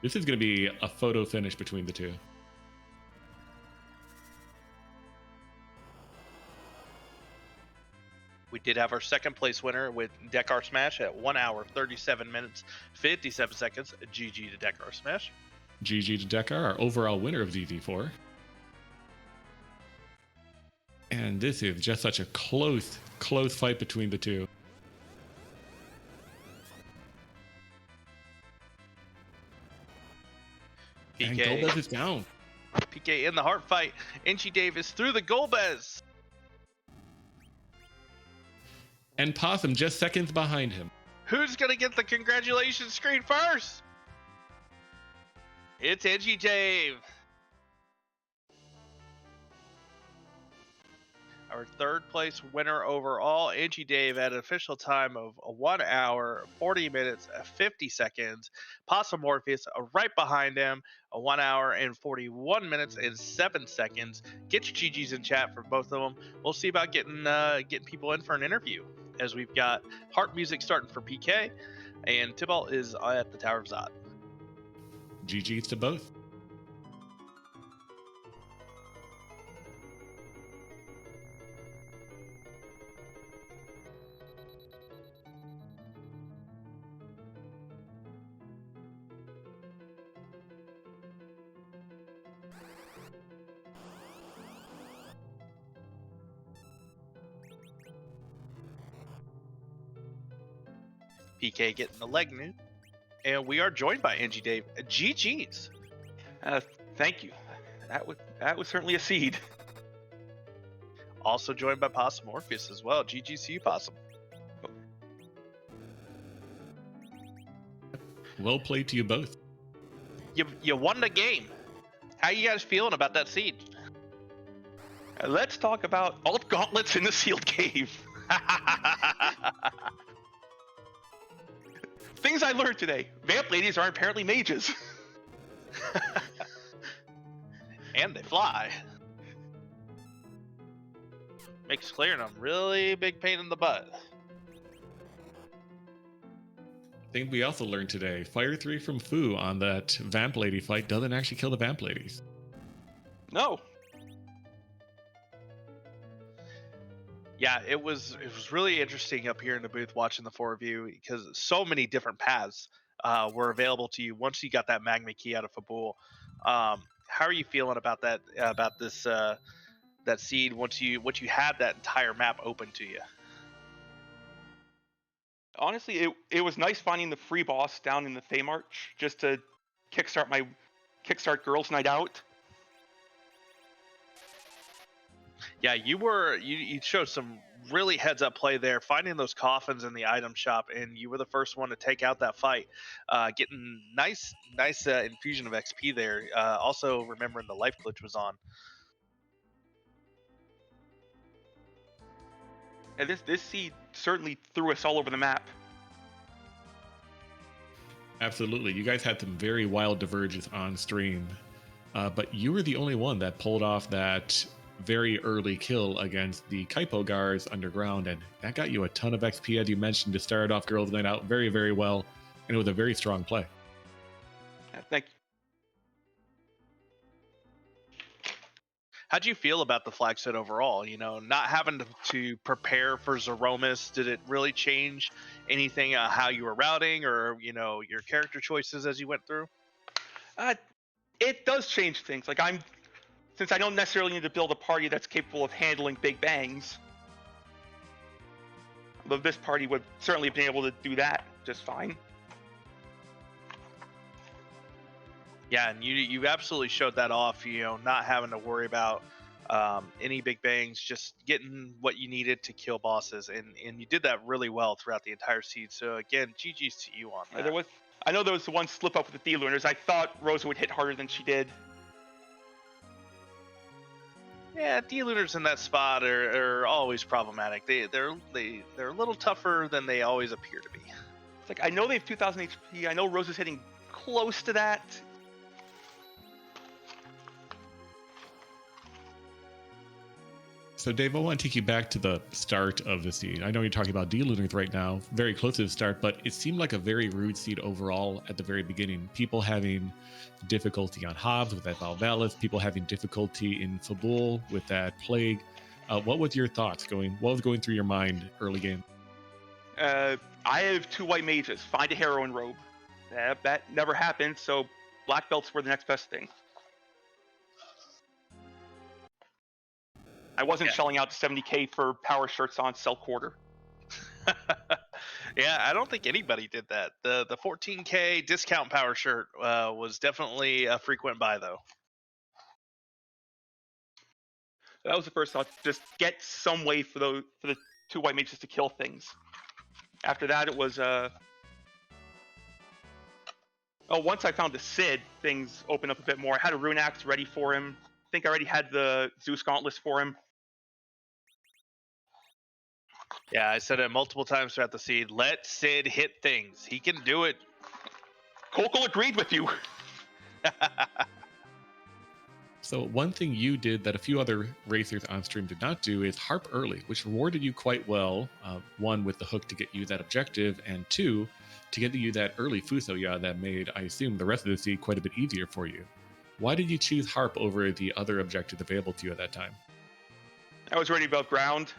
This is going to be a photo finish between the two. We did have our second place winner with Dekar Smash at 1 hour, 37 minutes, 57 seconds. GG to Dekar Smash. GG to Dekar, our overall winner of ZZ4. And this is just such a close fight between the two. PK. And Golbez is down. PK in the heart fight. Inchi Dave is through the Golbez. and Possum just seconds behind him. Who's gonna get the congratulations screen first? It's Edgy Dave. Our third place winner overall, Edgy Dave, at an official time of 1 hour, 40 minutes, 50 seconds. Possum Morpheus right behind him, 1 hour and 41 minutes and 7 seconds. Get your GGs in chat for both of them. We'll see about getting people in for an interview, as we've got Heart Music starting for PK, and Tybalt is at the Tower of Zod. GGs to both. PK getting the leg new, and we are joined by Angie Dave. GG's. Thank you. That was certainly a seed. Also joined by Possum Morpheus as well. GG's to you, Possum. Well played to you both. You won the game. How you guys feeling about that seed? Let's talk about alt gauntlets in the sealed cave. Things I learned today. Vamp ladies are apparently mages. And they fly. Makes clearing them really big pain in the butt. I think we also learned today, Fire 3 from Fu on that Vamp Lady fight doesn't actually kill the Vamp Ladies. No. Yeah, it was really interesting up here in the booth watching the four of you, because so many different paths were available to you once you got that magma key out of Fabul. How are you feeling about that? About this that seed once you had that entire map open to you? Honestly, it was nice finding the free boss down in the Feymarch just to kickstart Girls' Night Out. Yeah, you showed some really heads up play there, finding those coffins in the item shop, and you were the first one to take out that fight, getting nice infusion of XP there. Also remembering the life glitch was on. And this seed certainly threw us all over the map. Absolutely. You guys had some very wild diverges on stream, but you were the only one that pulled off that very early kill against the Kaipo guards underground, and that got you a ton of XP, as you mentioned, to start off Girls' Night Out very, very well, and it was a very strong play. Thank you. How'd you feel about the flag set overall? Not having to prepare for Zeromus, did it really change anything, how you were routing, or your character choices as you went through? It does change things. Since I don't necessarily need to build a party that's capable of handling big bangs, but this party would certainly have been able to do that just fine. Yeah, and you absolutely showed that off, not having to worry about any big bangs, just getting what you needed to kill bosses, and you did that really well throughout the entire seed. So again, GG's to you on that. I know there was one slip up with the D-Lunars. I thought Rosa would hit harder than she did. Yeah, D-Lunars in that spot are always problematic. They're a little tougher than they always appear to be. It's I know they have 2,000 HP. I know Rosa's hitting close to that. So, Dave, I want to take you back to the start of the seed. I know you're talking about D-Lunars right now, very close to the start, but it seemed like a very rude seed overall at the very beginning. People having difficulty on Hobbs with that Valvalis, people having difficulty in Fabul with that Plague. What was your thoughts what was going through your mind early game? I have 2 white mages. Find a heroine robe. That never happened, so black belts were the next best thing. I wasn't shelling out 70k for power shirts on Cell Quarter. Yeah, I don't think anybody did that. The 14k discount power shirt was definitely a frequent buy, though. That was the first thought. Just get some way for the 2 white mages to kill things. After that, it was once I found the Cid, things opened up a bit more. I had a rune axe ready for him. I think I already had the Zeus gauntlets for him. Yeah, I said it multiple times throughout the seed. Let Sid hit things. He can do it. Kokol agreed with you. So one thing you did that a few other racers on stream did not do is harp early, which rewarded you quite well. One, with the hook to get you that objective, and two, to get you that early Fusoya that made, I assume, the rest of the seed quite a bit easier for you. Why did you choose harp over the other objectives available to you at that time? I was ready above ground.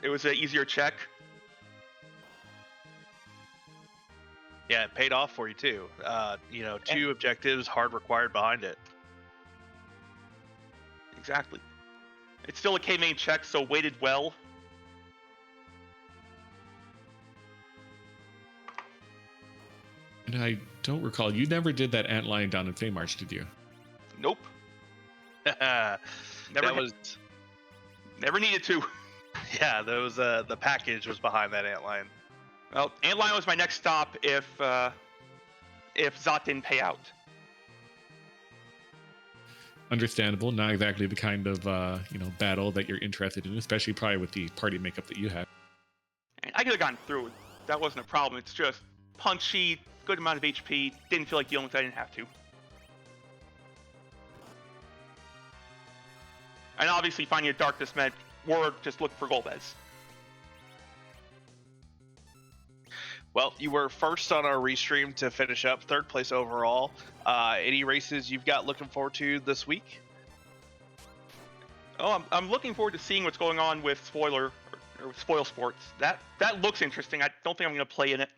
It was an easier check. Yeah, it paid off for you too. 2 objectives, hard required behind it. Exactly. It's still a K-main check, so weighted well. And I don't recall, you never did that antlion down in Feymarch, did you? Nope. Never needed to. Yeah, that was the package was behind that antlion. Well, antlion was my next stop if Zot didn't pay out. Understandable. Not exactly the kind of battle that you're interested in, especially probably with the party makeup that you have. And I could have gotten through it. That wasn't a problem. It's just punchy, good amount of HP. Didn't feel like dealing with it. I didn't have to. And obviously, finding a darkness meant we're just looking for Golbez. Well, you were first on our restream to finish up, 3rd place overall. Any races you've got looking forward to this week? Oh, I'm looking forward to seeing what's going on with Spoil Sports. That looks interesting. I don't think I'm going to play in it.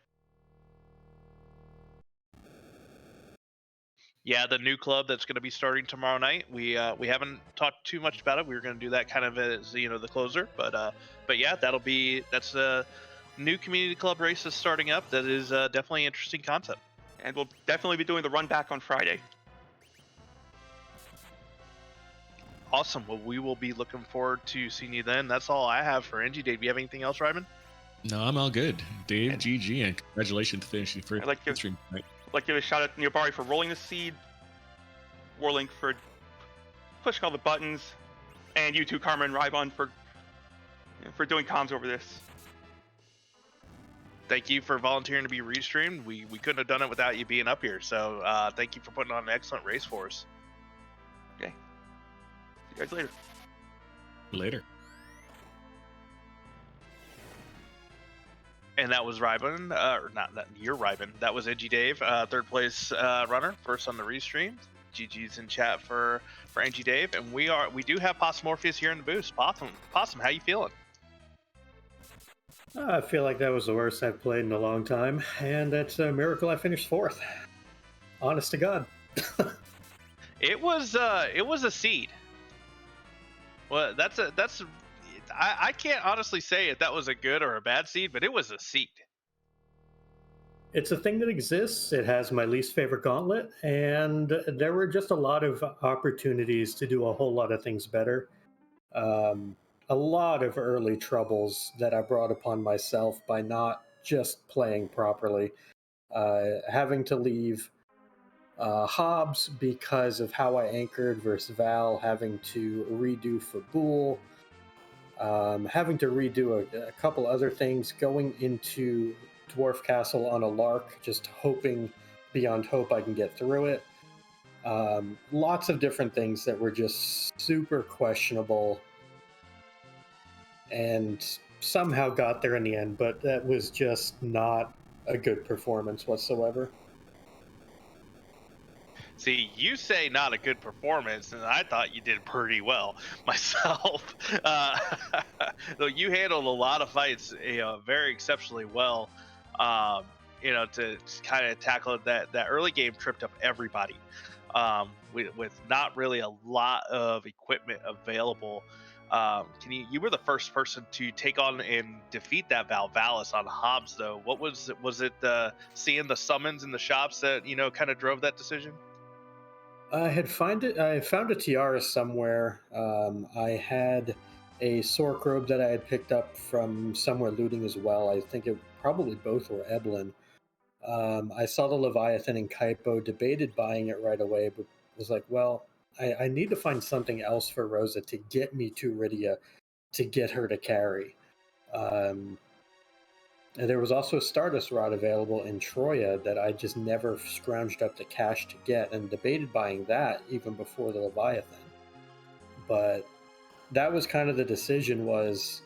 Yeah, the new club that's going to be starting tomorrow night. We haven't talked too much about it. We were going to do that kind of as the closer, but yeah, that's a new community club race that's starting up. That is definitely interesting content. And we'll definitely be doing the run back on Friday. Awesome. Well, we will be looking forward to seeing you then. That's all I have for NG. Dave, do you have anything else, Ryman? No, I'm all good. Dave, GG, and congratulations finishing first stream tonight. I'd like to give a shout out to Niyabari for rolling the seed, Warlink for pushing all the buttons, and you two, Karma and Rybon, for doing comms over this. Thank you for volunteering to be restreamed. We couldn't have done it without you being up here. So thank you for putting on an excellent race for us. Okay. See you guys later. Later. And that was Rybon, or not that you're Rybon. That was Edgy Dave, 3rd place runner, first on the restream. GG's in chat for Edgy Dave, and we do have Possum Morpheus here in the booth. Possum, how you feeling? I feel like that was the worst I've played in a long time, and it's a miracle I finished 4th. Honest to God. It was a seed. Well, I can't honestly say if that was a good or a bad seed, but it was a seed. It's a thing that exists. It has my least favorite gauntlet, and there were just a lot of opportunities to do a whole lot of things better. A lot of early troubles that I brought upon myself by not just playing properly. Having to leave Hobbs because of how I anchored versus Val, having to redo Fabul, having to redo a couple other things, going into Dwarf Castle on a lark, just hoping beyond hope I can get through it. Lots of different things that were just super questionable and somehow got there in the end, but that was just not a good performance whatsoever. See, you say not a good performance, and I thought you did pretty well myself. Though you handled a lot of fights, very exceptionally well. To kind of tackle that early game tripped up everybody. With not really a lot of equipment available. You were the first person to take on and defeat that Valvalis on Hobbs, though. What was it seeing the summons in the shops that kind of drove that decision? I found a tiara somewhere. I had a Sork robe that I had picked up from somewhere looting as well. I think it probably both were Eblin. I saw the Leviathan and Kaipo, debated buying it right away, but was like, well, I need to find something else for Rosa to get me to Rydia to get her to carry. And there was also a Stardust Rod available in Troya that I just never scrounged up the cash to get, and debated buying that even before the Leviathan. But that was kind of the decision, was,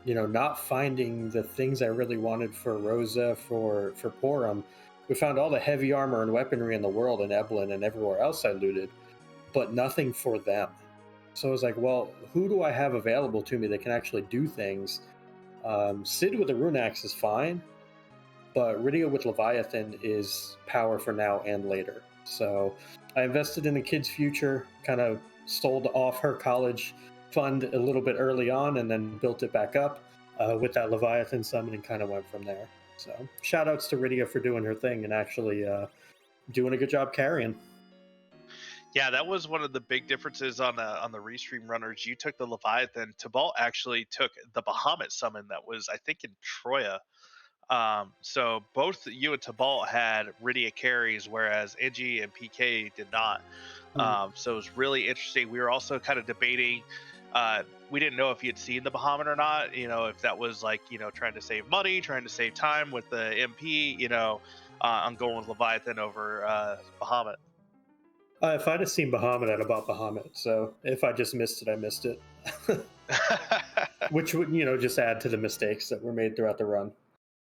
not finding the things I really wanted for Rosa, for Porum. We found all the heavy armor and weaponry in the world in Eblin and everywhere else I looted, but nothing for them. So I was like, well, who do I have available to me that can actually do things? Sid with the Rune Axe is fine, but Rydia with Leviathan is power for now and later. So I invested in the kid's future, kind of sold off her college fund a little bit early on, and then built it back up with that Leviathan summon, and kind of went from there. So shout outs to Rydia for doing her thing and actually doing a good job carrying. Yeah, that was one of the big differences on the restream runners. You took the Leviathan. Tibalt actually took the Bahamut summon that was, I think, in Troya. So both you and Tibalt had Rydia carries, whereas Angie and PK did not. So it was really interesting. We were also kind of debating. We didn't know if you had seen the Bahamut or not. If that was like, trying to save money, trying to save time with the MP. I'm going with Leviathan over Bahamut. If I'd have seen Bahamut, I'd have bought Bahamut. So if I just missed it, I missed it. Which would, just add to the mistakes that were made throughout the run.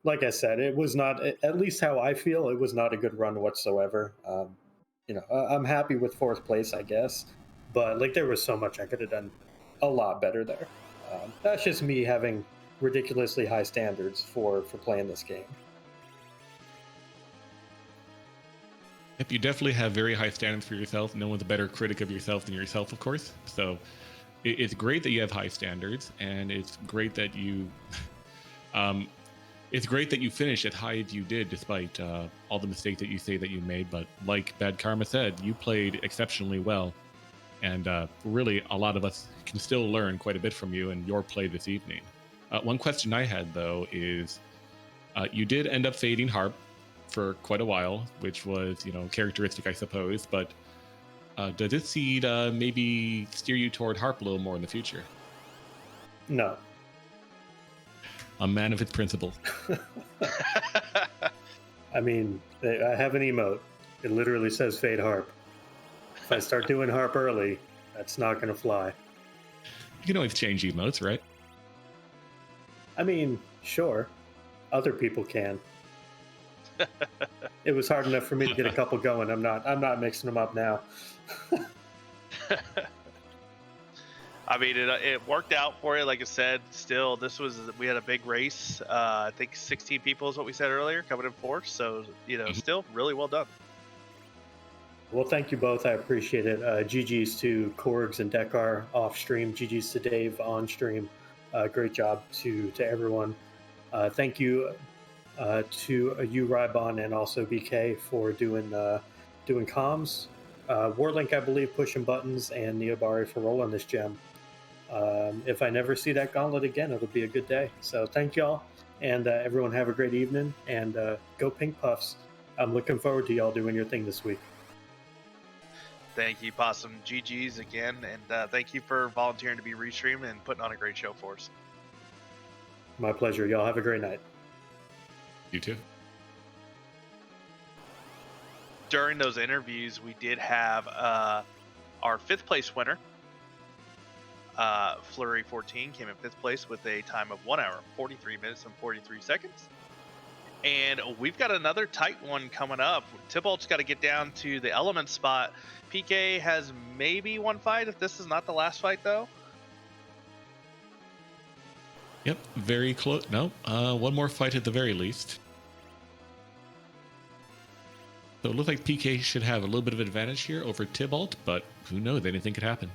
Like I said, it was not, at least how I feel, it was not a good run whatsoever. I'm happy with fourth place, I guess. But there was so much I could have done a lot better there. That's just me having ridiculously high standards for playing this game. Yep, you definitely have very high standards for yourself. No one's a better critic of yourself than yourself, of course. So it's great that you have high standards, and it's great that you finish as high as you did, despite all the mistakes that you say that you made. But like Bad Karma said, you played exceptionally well, and really a lot of us can still learn quite a bit from you and your play this evening. One question I had, though, is you did end up fading Harp for quite a while, which was, characteristic, I suppose. But does this seed maybe steer you toward Harp a little more in the future? No. A man of his principles. I mean, I have an emote. It literally says fade Harp. If I start doing Harp early, that's not going to fly. You can always change emotes, right? I mean, sure. Other people can. It was hard enough for me to get a couple going. I'm not mixing them up now. I mean, it worked out for you. Like I said, still, we had a big race. I think 16 people is what we said earlier, coming in fourth. So, still really well done. Well, thank you both. I appreciate it. GG's to Korgs and Dekar off stream. GG's to Dave on stream. Great job to everyone. Thank you to you, Rybon, and also BK for doing comms. Warlink, I believe, pushing buttons, and Neobari for rolling this gem. If I never see that gauntlet again, it'll be a good day. So thank y'all, and everyone have a great evening, and go Pink Puffs. I'm looking forward to y'all doing your thing this week. Thank you, Possum. GG's again, and thank you for volunteering to be restream and putting on a great show for us. My pleasure. Y'all have a great night. You too. During those interviews, we did have our fifth place winner, Flurry 14, came in fifth place with a time of 1 hour, 43 minutes, and 43 seconds. And we've got another tight one coming up. Tybalt's got to get down to the element spot. PK has maybe one fight if this is not the last fight, though. Yep, very close. No, one more fight at the very least. So it looks like PK should have a little bit of advantage here over Tybalt, but who knows? Anything could happen.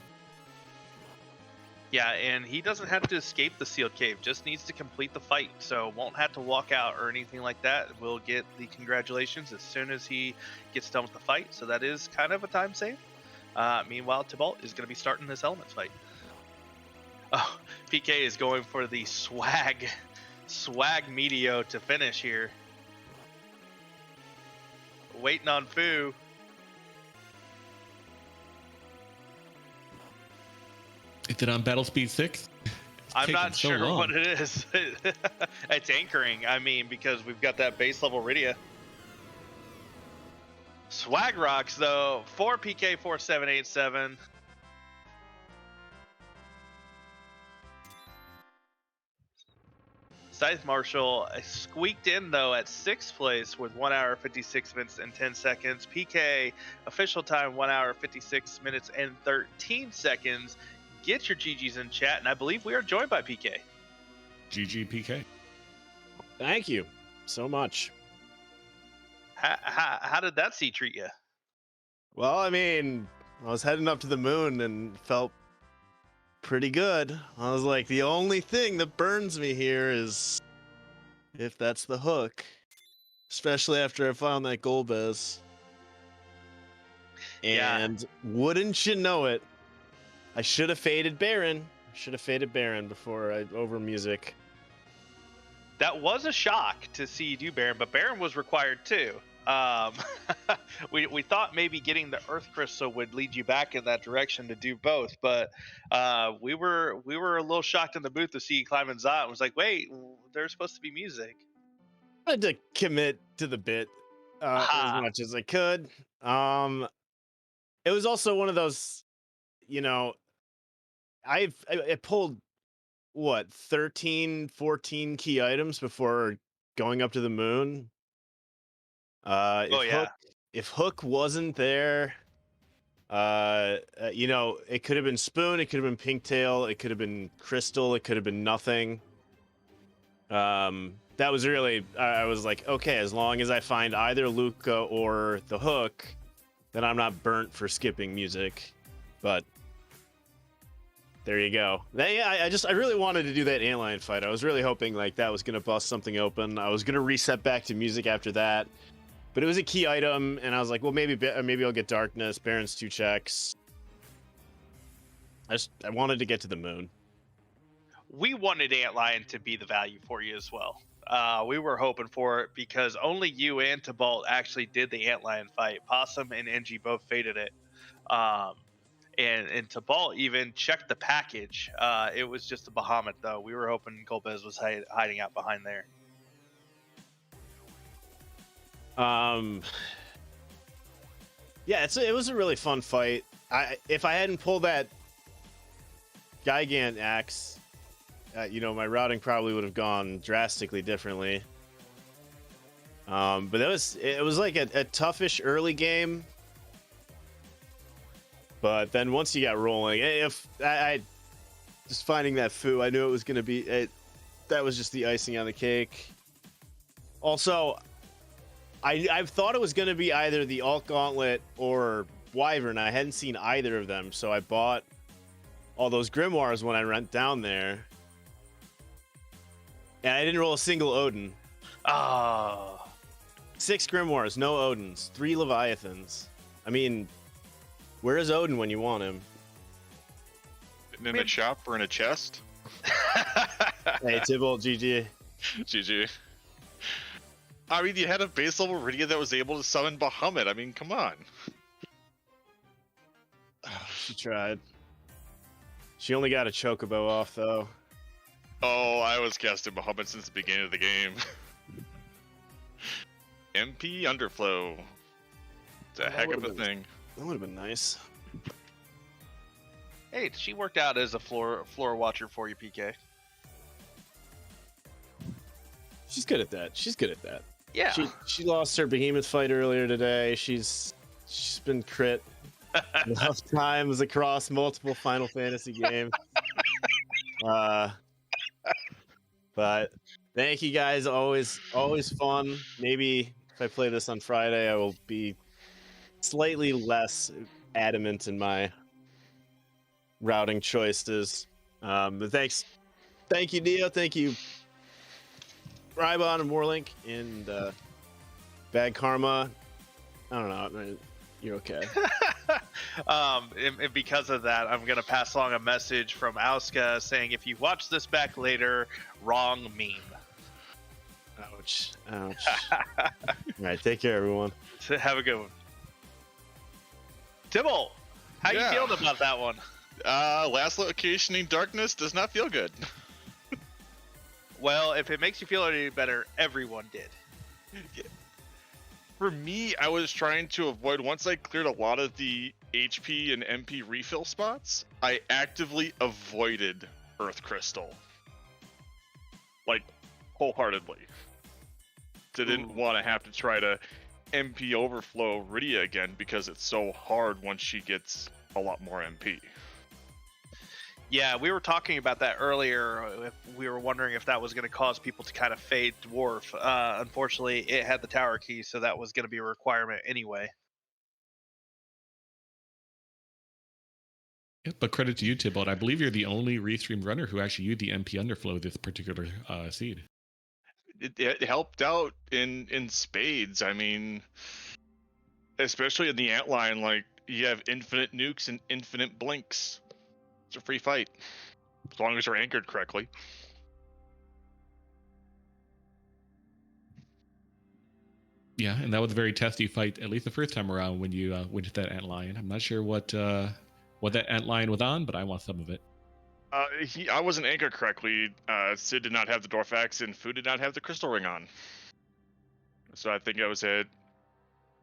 Yeah, and he doesn't have to escape the sealed cave, just needs to complete the fight, so won't have to walk out or anything like that. We'll get the congratulations as soon as he gets done with the fight, so that is kind of a time save. Meanwhile, Tybalt is going to be starting this elements fight. Oh, PK is going for the swag Meteo to finish here. Waiting on Foo. Is it on Battle Speed 6? I'm not sure what it is. It's anchoring, I mean, because we've got that base level Rydia. Swag rocks, though, for PK4787. Scythe Marshall squeaked in, though, at 6th place with 1 hour, 56 minutes, and 10 seconds. PK, official time, 1 hour, 56 minutes, and 13 seconds. Get your GGs in chat, and I believe we are joined by PK. GG PK. Thank you so much. How did that seat treat you? Well, I mean, I was heading up to the moon and felt pretty good. I was like, the only thing that burns me here is if that's the hook. Especially after I found that Golbez. And wouldn't you know it, I should have faded Baron. Before I over music. That was a shock to see you do Baron, but Baron was required too. We thought maybe getting the Earth Crystal would lead you back in that direction to do both, but we were a little shocked in the booth to see you climbing Zion. It was like, wait, there's supposed to be music. I had to commit to the bit as much as I could. It was also one of those, you know, I pulled what 13, 14 key items before going up to the moon. If Hook wasn't there, you know, it could have been Spoon, it could have been Pinktail, it could have been Crystal, it could have been nothing. That was really, I was like, okay, as long as I find either Luca or the Hook, then I'm not burnt for skipping music. But there you go. I really wanted to do that antlion fight. I was really hoping like that was gonna bust something open. I was gonna reset back to music after that, but it was a key item, and I was like, well, maybe I'll get Darkness. Baron's 2 checks. I wanted to get to the moon. We wanted Antlion to be the value for you as well. We were hoping for it because only you and Tybalt actually did the Antlion fight. Possum and NG both faded it. And Tybalt even checked the package. It was just a Bahamut, though. We were hoping Golbez was hiding out behind there. Yeah, it was a really fun fight. If I hadn't pulled that Gigant axe, you know, my routing probably would have gone drastically differently. But it was like a toughish early game. But then once you got rolling, if I just finding that Foo, I knew it was going to be that was just the icing on the cake. Also, I thought it was going to be either the Alt Gauntlet or Wyvern. I hadn't seen either of them, so I bought all those Grimoires when I went down there. And I didn't roll a single Odin. 6 Grimoires, no Odins, 3 Leviathans. I mean, where is Odin when you want him? In a shop or in a chest? Hey, Tybalt, GG. GG. I mean, you had a base level Rydia that was able to summon Bahamut. I mean, come on. She tried. She only got a Chocobo off, though. Oh, I was casting Bahamut since the beginning of the game. MP Underflow. It's a heck of a thing. That would have been nice. Hey, she worked out as a floor watcher for you, PK. She's good at that. Yeah. She lost her Behemoth fight earlier today. She's been crit enough times across multiple Final Fantasy games. But thank you guys. Always fun. Maybe if I play this on Friday, I will be slightly less adamant in my routing choices. But thank you, Neo. Thank you, Rybon and Warlink, and Bad Karma. I don't know. You're okay. And because of that, I'm going to pass along a message from Auska saying, if you watch this back later, wrong meme. Ouch. Ouch. All right, take care, everyone. So have a good one. Tibble, how you Yeah. feeling about that one? Last location in darkness does not feel good. Well, if it makes you feel any better, everyone did. For me, I was trying to avoid, once I cleared a lot of the HP and MP refill spots, I actively avoided Earth Crystal. Like, wholeheartedly. Didn't want to have to try to MP overflow Rydia again because it's so hard once she gets a lot more MP. Yeah, we were talking about that earlier. We were wondering if that was going to cause people to kind of fade Dwarf. Unfortunately, it had the tower key, so that was going to be a requirement anyway. Yeah, but credit to you, Tybalt. I believe you're the only restream runner who actually used the MP underflow this particular seed. It helped out in spades. I mean, especially in the antline, like, you have infinite nukes and infinite blinks. It's a free fight, as long as you're anchored correctly. Yeah, and that was a very testy fight, at least the first time around when you went to that ant lion. I'm not sure what that ant lion was on, but I want some of it. I wasn't anchored correctly. Sid did not have the Dwarf Axe, and Fu did not have the Crystal Ring on. So I think I was at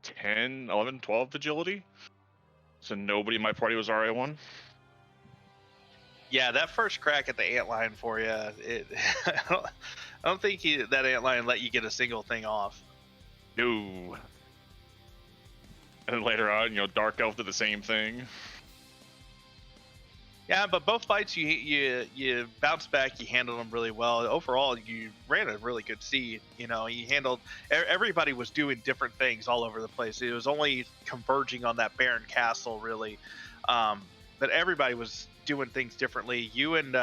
10, 11, 12 agility. So nobody in my party was RA1. Yeah, that first crack at the antlion for you, I don't think that antlion let you get a single thing off. No. And then later on, Dark Elf did the same thing. Yeah, but both fights you bounced back, you handled them really well. Overall, you ran a really good seed. You handled, everybody was doing different things all over the place. It was only converging on that Baron Castle, really. But everybody was doing things differently. You and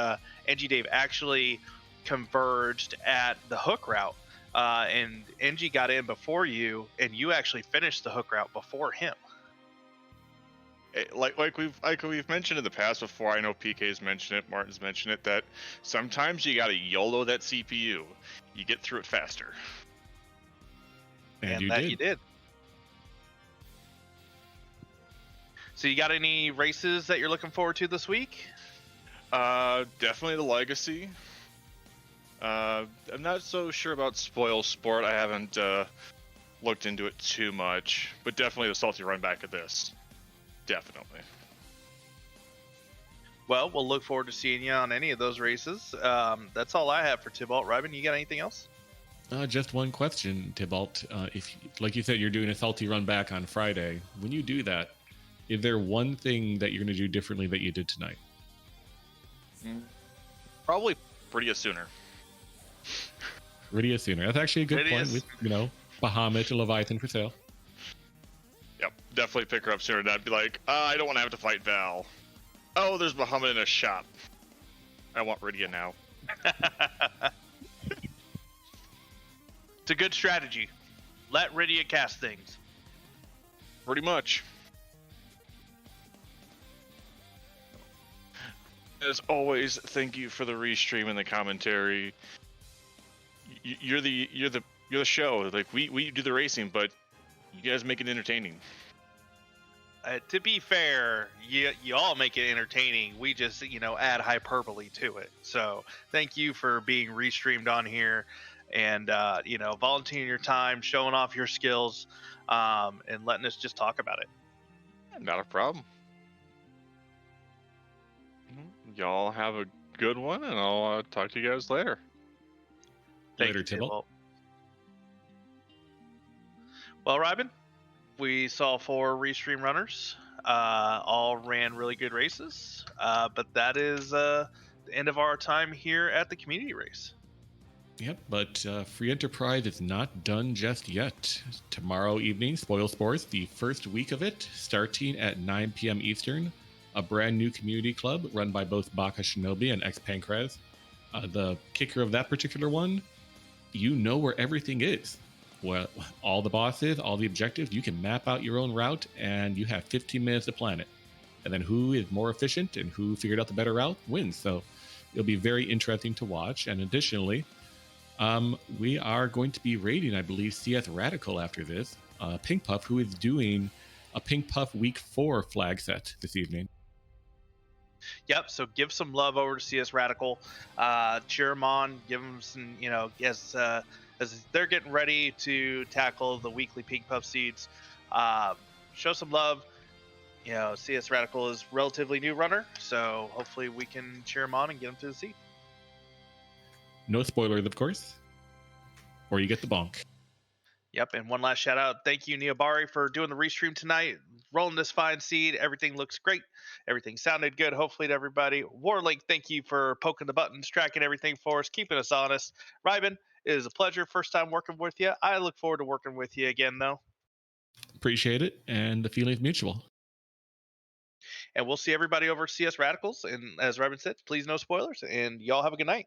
NG Dave actually converged at the hook route. And NG got in before you, and you actually finished the hook route before him. Like we've mentioned in the past before, I know PK's mentioned it, Martin's mentioned it, that sometimes you gotta YOLO that CPU. You get through it faster. And you that did. you did. So you got any races that you're looking forward to this week? Definitely the Legacy. I'm not so sure about Spoil Sport. I haven't looked into it too much, but definitely the salty run back of this. Definitely. Well, we'll look forward to seeing you on any of those races. That's all I have for Tybalt. Ryben, you got anything else? Just one question, Tybalt. If, like you said, you're doing a salty run back on Friday, when you do that, is there one thing that you're going to do differently that you did tonight? Probably Rydia sooner. Rydia sooner. That's actually a good Rydia point with, Bahamut and Leviathan for sale. Yep, definitely pick her up sooner. I'd be like, I don't want to have to fight Val. Oh, there's Bahamut in a shop. I want Rydia now. It's a good strategy. Let Rydia cast things. Pretty much. As always, thank you for the restream and the commentary. You're the show. Like we do the racing, but you guys make it entertaining. To be fair, you all make it entertaining. We just add hyperbole to it. So thank you for being restreamed on here, and volunteering your time, showing off your skills, and letting us just talk about it. Not a problem. Y'all have a good one, and I'll talk to you guys later. Thank Later, you, Tybalt. Tybalt. Well, Ryben, we saw 4 restream runners. All ran really good races. But that is the end of our time here at the community race. Yep, but Free Enterprise is not done just yet. Tomorrow evening, Spoil Sports, the first week of it, starting at 9 p.m. Eastern. A brand new community club run by both Baka Shinobi and X Pancraz. The kicker of that particular one, you know where everything is. well, all the bosses, all the objectives, you can map out your own route, and you have 15 minutes to plan it. And then who is more efficient and who figured out the better route wins. So it'll be very interesting to watch. And additionally, we are going to be raiding, I believe, CS Radical after this. Pink Puff, who is doing a Pink Puff Week 4 flag set this evening. Yep. So give some love over to CS Radical, cheer them on, give them some, as they're getting ready to tackle the weekly Pink Puff seeds. Show some love. CS Radical is relatively new runner, so hopefully we can cheer them on and get them to the seed. No spoilers, of course, or you get the bonk. Yep, and one last shout out. Thank you, Neobari, for doing the restream tonight. Rolling this fine seed. Everything looks great. Everything sounded good, hopefully, to everybody. Warlink, thank you for poking the buttons, tracking everything for us, keeping us honest. Ryben, it is a pleasure. First time working with you. I look forward to working with you again, though. Appreciate it, and the feeling's mutual. And we'll see everybody over CS Radicals. And as Ryben said, please no spoilers. And y'all have a good night.